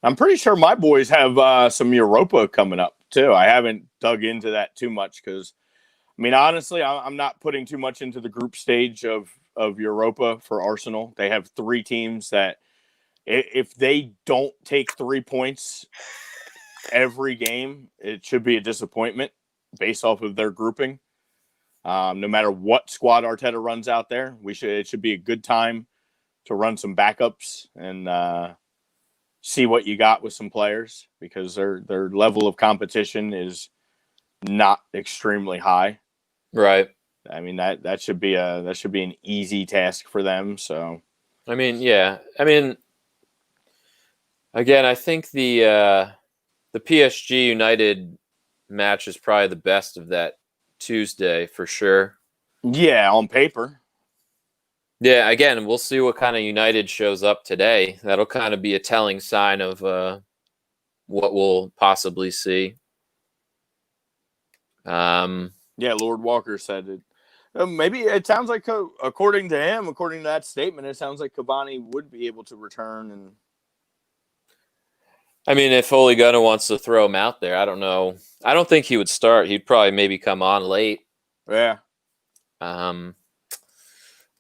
I'm pretty sure my boys have some Europa coming up too. I haven't dug into that too much because, I mean, honestly, I'm not putting too much into the group stage of Europa for Arsenal. They have 3 teams that if they don't take 3 points every game, it should be a disappointment based off of their grouping. No matter what squad Arteta runs out there, it should be a good time to run some backups and see what you got with some players because their level of competition is not extremely high. Right. I mean that should be an easy task for them. So, I mean, yeah. I mean, again, I think the PSG United match is probably the best of that Tuesday for sure. Yeah, on paper. Yeah, again, we'll see what kind of United shows up today. That'll kind of be a telling sign of what we'll possibly see. Yeah, Lord Walker said it. Maybe it sounds like, according to him, according to that statement, it sounds like Cavani would be able to return. And I mean, if Ole Gunnar wants to throw him out there, I don't know. I don't think he would start. He'd probably maybe come on late. Yeah. Let's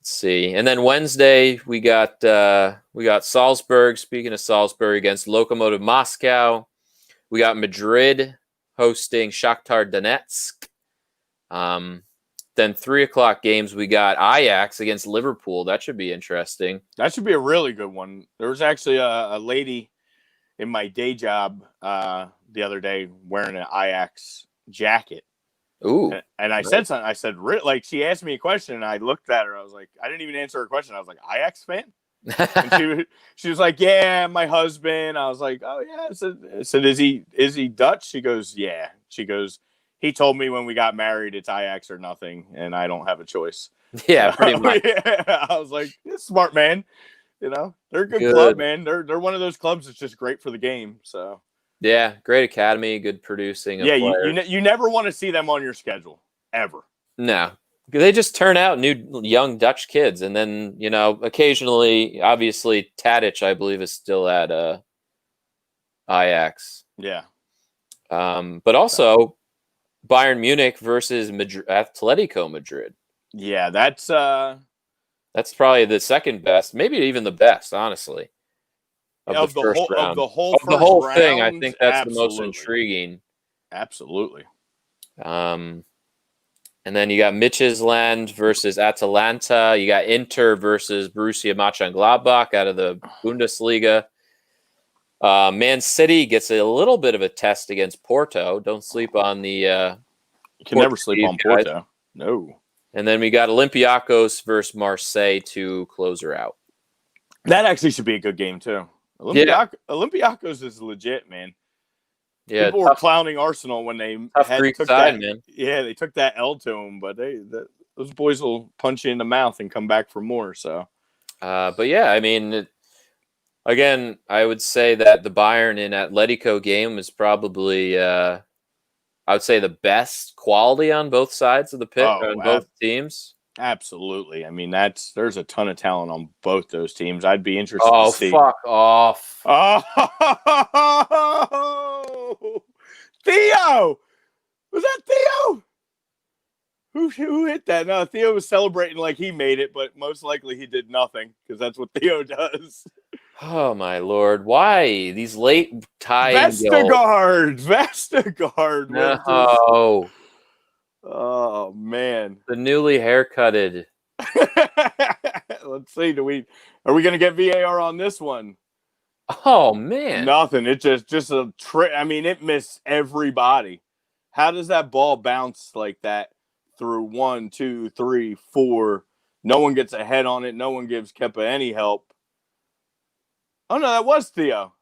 see. And then Wednesday we got Salzburg. Speaking of Salzburg, against Lokomotiv Moscow. We got Madrid hosting Shakhtar Donetsk. Then 3:00 games, we got Ajax against Liverpool. That should be interesting. That should be a really good one. There was actually a lady in my day job the other day wearing an Ajax jacket. Ooh. And I said something. I said, like, she asked me a question, and I looked at her. I was like, I didn't even answer her question. I was like, Ajax fan? And she was like, yeah, my husband. I was like, oh, yeah. I said, is he Dutch? She goes, yeah. She goes, he told me when we got married, it's Ajax or nothing, and I don't have a choice. Yeah, pretty much. Yeah, I was like, smart man. You know, they're a good club, man. They're one of those clubs that's just great for the game. So yeah, great academy, good producing. Yeah, you never want to see them on your schedule ever. No, they just turn out new young Dutch kids, and then occasionally, obviously, Tadic, I believe, is still at Ajax. Yeah, but also Bayern Munich versus Atletico Madrid. Yeah, that's probably the second best, maybe even the best, honestly. Of the first round. Of the whole thing, I think that's the most intriguing. Absolutely. And then you got Midtjylland versus Atalanta. You got Inter versus Borussia Mönchengladbach out of the Bundesliga. Man City gets a little bit of a test against Porto. Don't sleep on the. You can never sleep on Porto. Guys. No. And then we got Olympiacos versus Marseille to close her out. That actually should be a good game too. Olympiacos is legit, man. Yeah, people were clowning Arsenal when they took that, man. Yeah, they took that L to them, but those boys will punch you in the mouth and come back for more. So, but yeah, I mean, again, I would say that the Bayern and Atletico game is probably, I would say, the best quality on both sides of the pitch on both teams. Absolutely. I mean, there's a ton of talent on both those teams. I'd be interested to see. Oh, fuck off. Oh, Theo! Was that Theo? Who hit that? No, Theo was celebrating like he made it, but most likely he did nothing because that's what Theo does. Oh, my Lord. Why? These late tying Vestergaard. No. Oh, man. The newly haircutted. Let's see. Are we going to get VAR on this one? Oh, man. Nothing. It just a trick. I mean, it missed everybody. How does that ball bounce like that through 1, 2, 3, 4? No one gets a head on it. No one gives Kepa any help. Oh, no, that was Theo.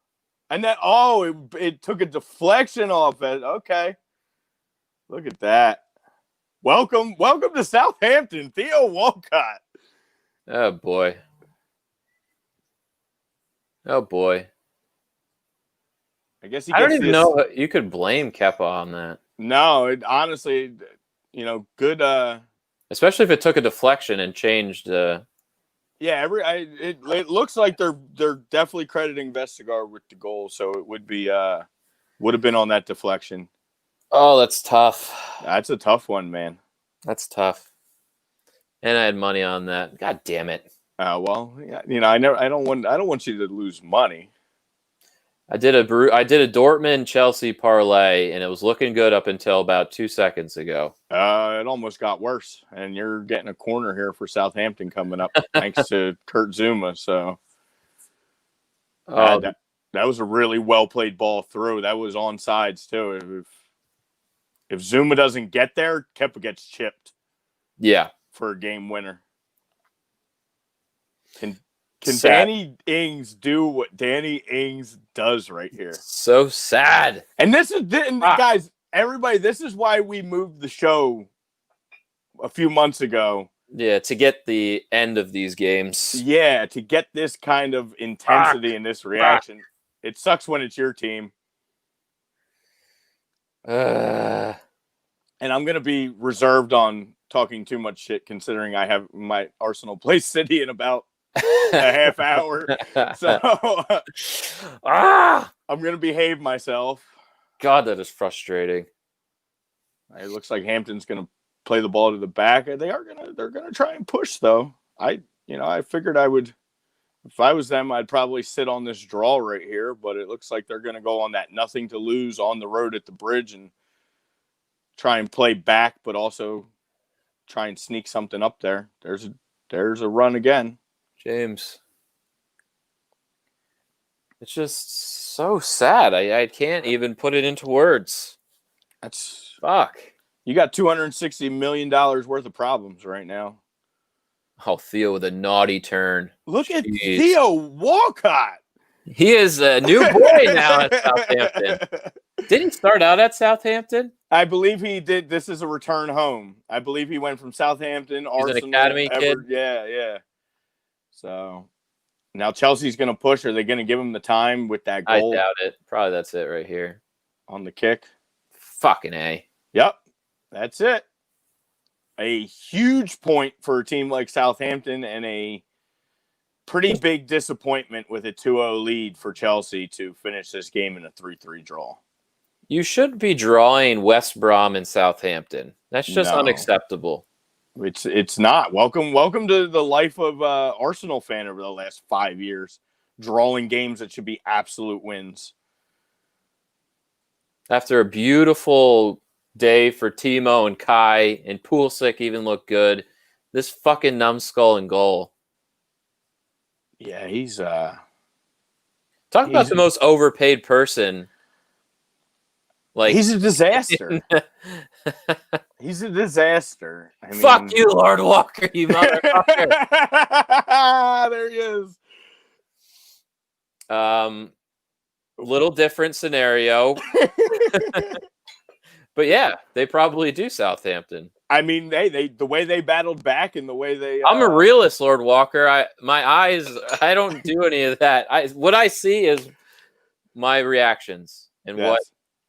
And it took a deflection off it. Okay. Look at that. Welcome to Southampton, Theo Walcott. Oh, boy. Oh, boy. I guess I don't even know you could blame Kepa on that. No, honestly, good. Especially if it took a deflection and changed. Yeah, it looks like they're definitely crediting Vestergaard with the goal, so it would have been on that deflection. Oh, that's tough. That's a tough one, man. That's tough. And I had money on that. God damn it. Well, yeah, I don't want you to lose money. I did a Dortmund Chelsea parlay, and it was looking good up until about 2 seconds ago. It almost got worse, and you're getting a corner here for Southampton coming up, thanks to Kurt Zuma. So, that was a really well played ball through. That was on sides too. If Zuma doesn't get there, Kepa gets chipped. Yeah, for a game winner. Can sad. Danny Ings do what Danny Ings does right here? So sad. And guys, everybody, this is why we moved the show a few months ago. Yeah, to get the end of these games. Yeah, to get this kind of intensity and this reaction. It sucks when it's your team. And I'm going to be reserved on talking too much shit, considering I have my Arsenal play City in about a half hour. So I'm going to behave myself. God, that is frustrating. It looks like Hampton's going to play the ball to the back. They're going to try and push though. I figured I would, if I was them, I'd probably sit on this draw right here, but it looks like they're going to go on that nothing to lose on the road at the Bridge and try and play back, but also try and sneak something up there. There's a run again. James. It's just so sad. I can't even put it into words. That's fuck. You got $260 million worth of problems right now. Oh, Theo with a naughty turn. Look at Theo Walcott. He is a new boy now at Southampton. Didn't he start out at Southampton? I believe he did. This is a return home. I believe he went from Southampton, Arsenal, an academy kid. Yeah. So now Chelsea's going to push. Are they going to give him the time with that goal? I doubt it. Probably that's it right here. On the kick. Fucking A. Yep. That's it. A huge point for a team like Southampton and a pretty big disappointment with a 2-0 lead for Chelsea to finish this game in a 3-3 draw. You should be drawing West Brom and Southampton. That's just unacceptable. It's not. Welcome to the life of Arsenal fan over the last 5 years. Drawing games that should be absolute wins. After a beautiful day for Timo and Kai, and Pulisic even looked good, this fucking numbskull in goal. Yeah, he's talk about the most overpaid person. Like, he's a disaster. He's a disaster. I mean, fuck you, Lord Walker, you motherfucker. There he is. Little different scenario. But yeah, they probably do Southampton. I mean, they the way they battled back and the way they I'm a realist, Lord Walker. My eyes, I don't do any of that. What I see is my reactions and what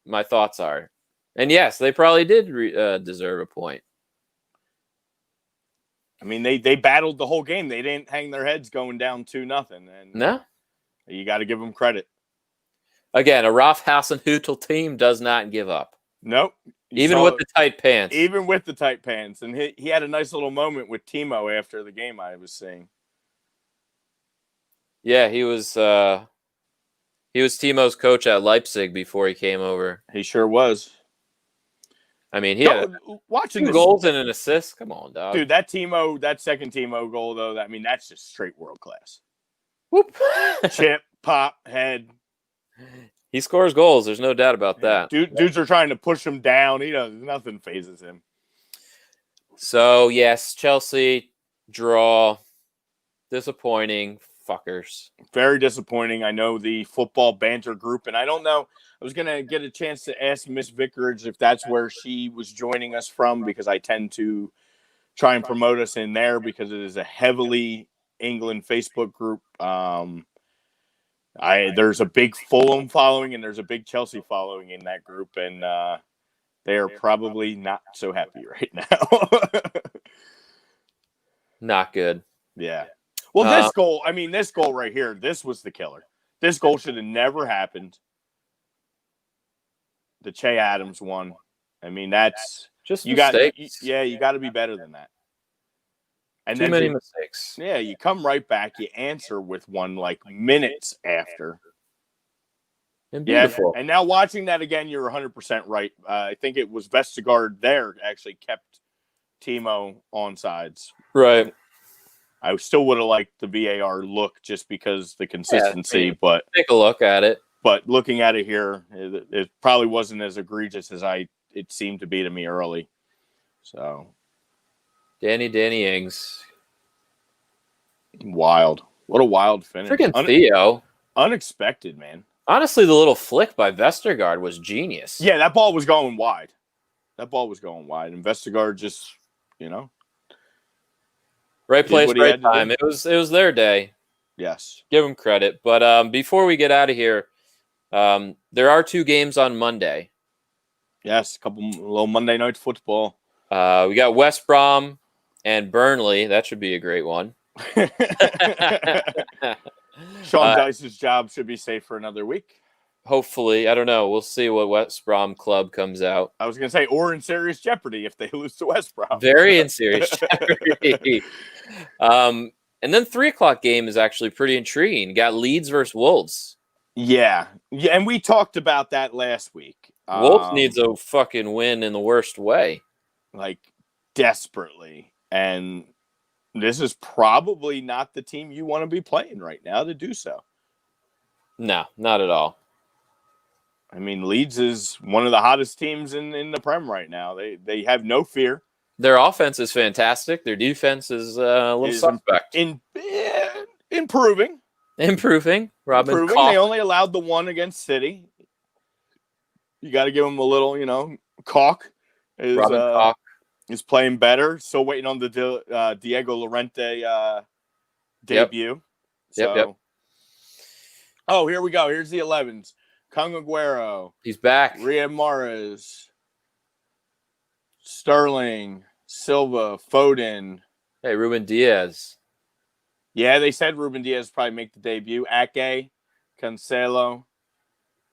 my thoughts are. And yes, they probably did deserve a point. I mean, they battled the whole game. They didn't hang their heads going down 2-0. And no, you got to give them credit. Again, a Ralph Hasenhüttl team does not give up. Nope. Even with the tight pants. Even with the tight pants. And he had a nice little moment with Timo after the game, I was seeing. Yeah, he was Timo's coach at Leipzig before he came over. He sure was. I mean, he had watching 2 goals and an assist. Come on, dog. Dude, that second Timo goal, though, that's just straight world class. Whoop. Chip, pop, head. He scores goals. There's no doubt about that. Dudes are trying to push him down. Nothing phases him. So, yes, Chelsea draw. Disappointing. Fuckers. Very disappointing. I know the football banter group, and I don't know. I was going to get a chance to ask Miss Vicarage if that's where she was joining us from, because I tend to try and promote us in there because it is a heavily England Facebook group. There's a big Fulham following and there's a big Chelsea following in that group, and they are probably not so happy right now. Not good. Yeah. Well, this goal right here, this was the killer. This goal should have never happened. The Che Adams one. I mean, that's just you mistakes. you got to be better than that. And Too many mistakes. Yeah, you come right back. You answer with one like minutes after. And beautiful. Yeah, and now watching that again, you're 100% right. I think it was Vestergaard there actually kept Timo onside. Right. I still would have liked the VAR look just because the consistency, but take a look at it. But looking at it here, it probably wasn't as egregious as it seemed to be to me early. So, Danny Ings. Wild. What a wild finish. Freaking Theo. Unexpected, man. Honestly, the little flick by Vestergaard was genius. Yeah, that ball was going wide. And Vestergaard just, right place, right time. It was their day. Yes. Give them credit. But before we get out of here, there are 2 games on Monday. Yes, a couple little Monday night football. We got West Brom and Burnley. That should be a great one. Sean Dice's job should be safe for another week. Hopefully. I don't know. We'll see what West Brom club comes out. I was going to say, or in serious jeopardy if they lose to West Brom. Very in serious jeopardy. And then 3:00 game is actually pretty intriguing. Got Leeds versus Wolves. Yeah, and we talked about that last week. Wolves needs a fucking win in the worst way. Like, desperately. And this is probably not the team you want to be playing right now to do so. No, not at all. I mean, Leeds is one of the hottest teams in the Prem right now. They have no fear. Their offense is fantastic. Their defense is a little suspect. Improving. Robin They only allowed the one against City. You got to give them a little, Koch is playing better. Still waiting on the Diego Llorente debut. Yep. Oh, here we go. Here's the 11s. Kung Aguero. He's back. Riyad Mahrez. Sterling. Silva. Foden. Hey, Ruben Diaz. Yeah, they said Ruben Diaz probably make the debut. Ake. Cancelo.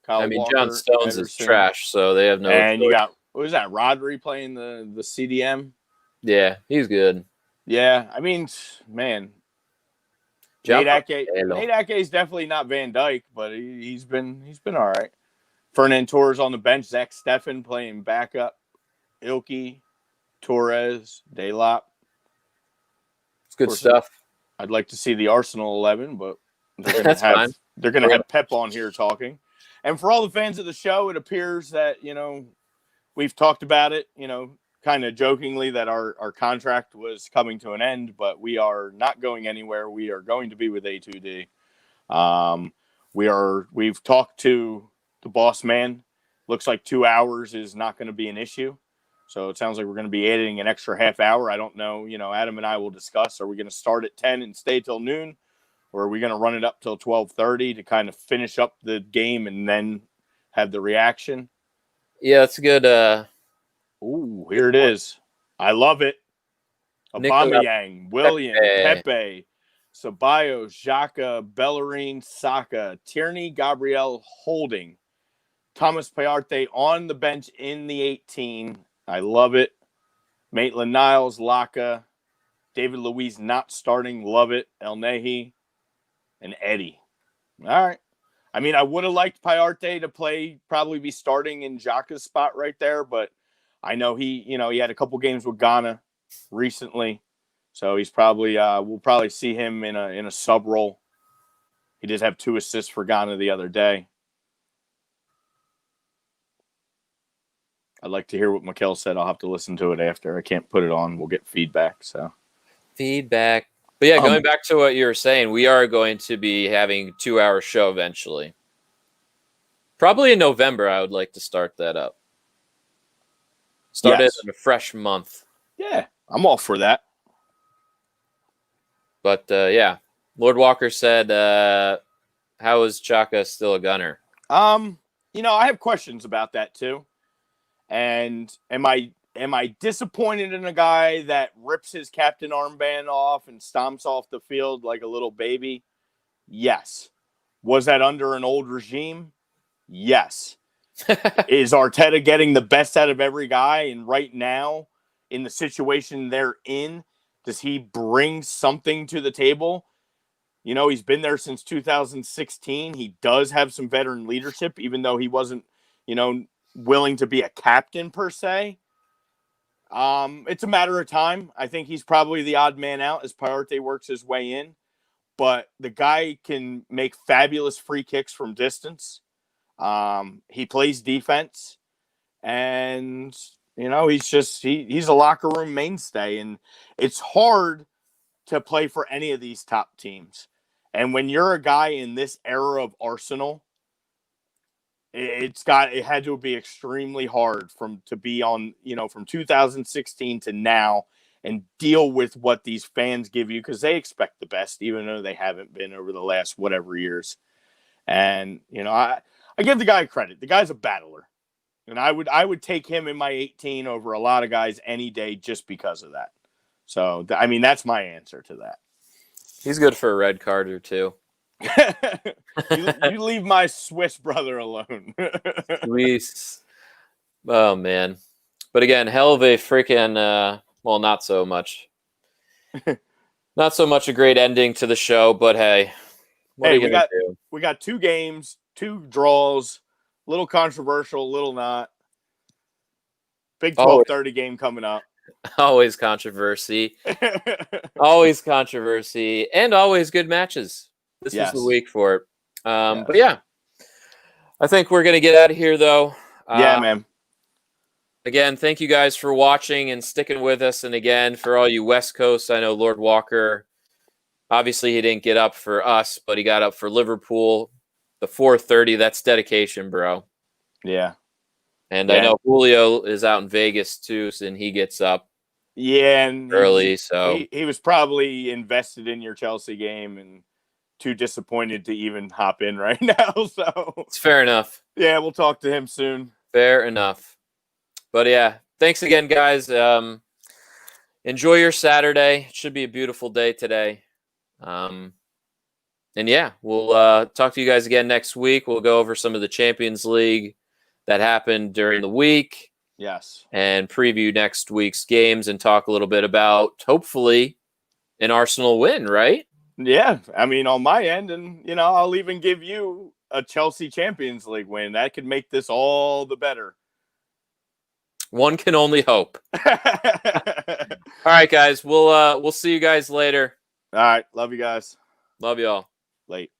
Kyle Walker, John Stones Ederson. is trash, so they have no. And you got, what was that, Rodri playing the CDM? Yeah, he's good. Yeah, I mean, man. Nate Ake is definitely not Van Dijk, but he's been all right. Fernan Torres on the bench. Zach Steffen playing backup. Ilkey, Torres, Delap. It's good stuff. I'd like to see the Arsenal 11, but they're going to have Pep on here talking. And for all the fans of the show, it appears that, we've talked about it, kind of jokingly that our contract was coming to an end, but we are not going anywhere. We are going to be with A2D. We've talked to the boss man. Looks like 2 hours is not going to be an issue. So it sounds like we're going to be adding an extra half hour. I don't know. Adam and I will discuss. Are we going to start at 10 and stay till noon? Or are we going to run it up till 12:30 to kind of finish up the game and then have the reaction? Yeah, that's a good. Ooh, here it is. I love it. Aubameyang, William, Pepe, Ceballos, Xhaka, Bellerin, Saka, Tierney, Gabriel, Holding, Thomas Partey on the bench in the 18. I love it. Maitland-Niles, Laka, David Luiz not starting. Love it. El Nehi. And Eddie. All right. I mean, I would have liked Partey to probably be starting in Xhaka's spot right there, but I know he had a couple games with Ghana recently, so he's probably we'll probably see him in a sub role. He did have 2 assists for Ghana the other day. I'd like to hear what Mikel said. I'll have to listen to it after. I can't put it on. We'll get feedback. So feedback. But yeah, going back to what you were saying, we are going to be having a 2-hour show eventually. Probably in November, I would like to start that up. Start it in a fresh month. Yeah, I'm all for that. But yeah, Lord Walker said, how is Xhaka still a gunner? I have questions about that too. And am I disappointed in a guy that rips his captain armband off and stomps off the field like a little baby? Yes. Was that under an old regime? Yes. Is Arteta getting the best out of every guy? And right now, in the situation they're in, does he bring something to the table? You know, he's been there since 2016. He does have some veteran leadership, even though he wasn't, willing to be a captain per se. It's a matter of time. I think he's probably the odd man out as Partey works his way in. But the guy can make fabulous free kicks from distance. He plays defense. And, he's a locker room mainstay. And it's hard to play for any of these top teams. And when you're a guy in this era of Arsenal, it had to be extremely hard to be on, from 2016 to now and deal with what these fans give you, because they expect the best, even though they haven't been over the last whatever years. And, I give the guy credit. The guy's a battler. And I would take him in my 18 over a lot of guys any day just because of that. So, that's my answer to that. He's good for a red card or two. you leave my Swiss brother alone. Luis. Oh, man. But again, hell of a freaking, not so much. Not so much a great ending to the show, but hey. What are you going to do? We got 2 games, 2 draws, a little controversial, a little not. Big 12:30 game coming up. Always controversy. Always controversy. And always good matches. This was the week for it. But yeah, I think we're going to get out of here, though. Yeah, man. Again, thank you guys for watching and sticking with us. And again, for all you West Coast, I know Lord Walker, obviously he didn't get up for us, but he got up for Liverpool. The 4:30, that's dedication, bro. Yeah. And I know Julio is out in Vegas, too, and he gets up and early. So he was probably invested in your Chelsea game and too disappointed to even hop in right now. So it's fair enough. Yeah, we'll talk to him soon. Fair enough. But yeah, thanks again, guys. Enjoy your Saturday. It should be a beautiful day today. And yeah, we'll talk to you guys again next week. We'll go over some of the Champions League that happened during the week. Yes. And preview next week's games and talk a little bit about, hopefully, an Arsenal win, right? Yeah. On my end, and, I'll even give you a Chelsea Champions League win. That could make this all the better. One can only hope. All right, guys. We'll see you guys later. All right. Love you guys. Love y'all. Late.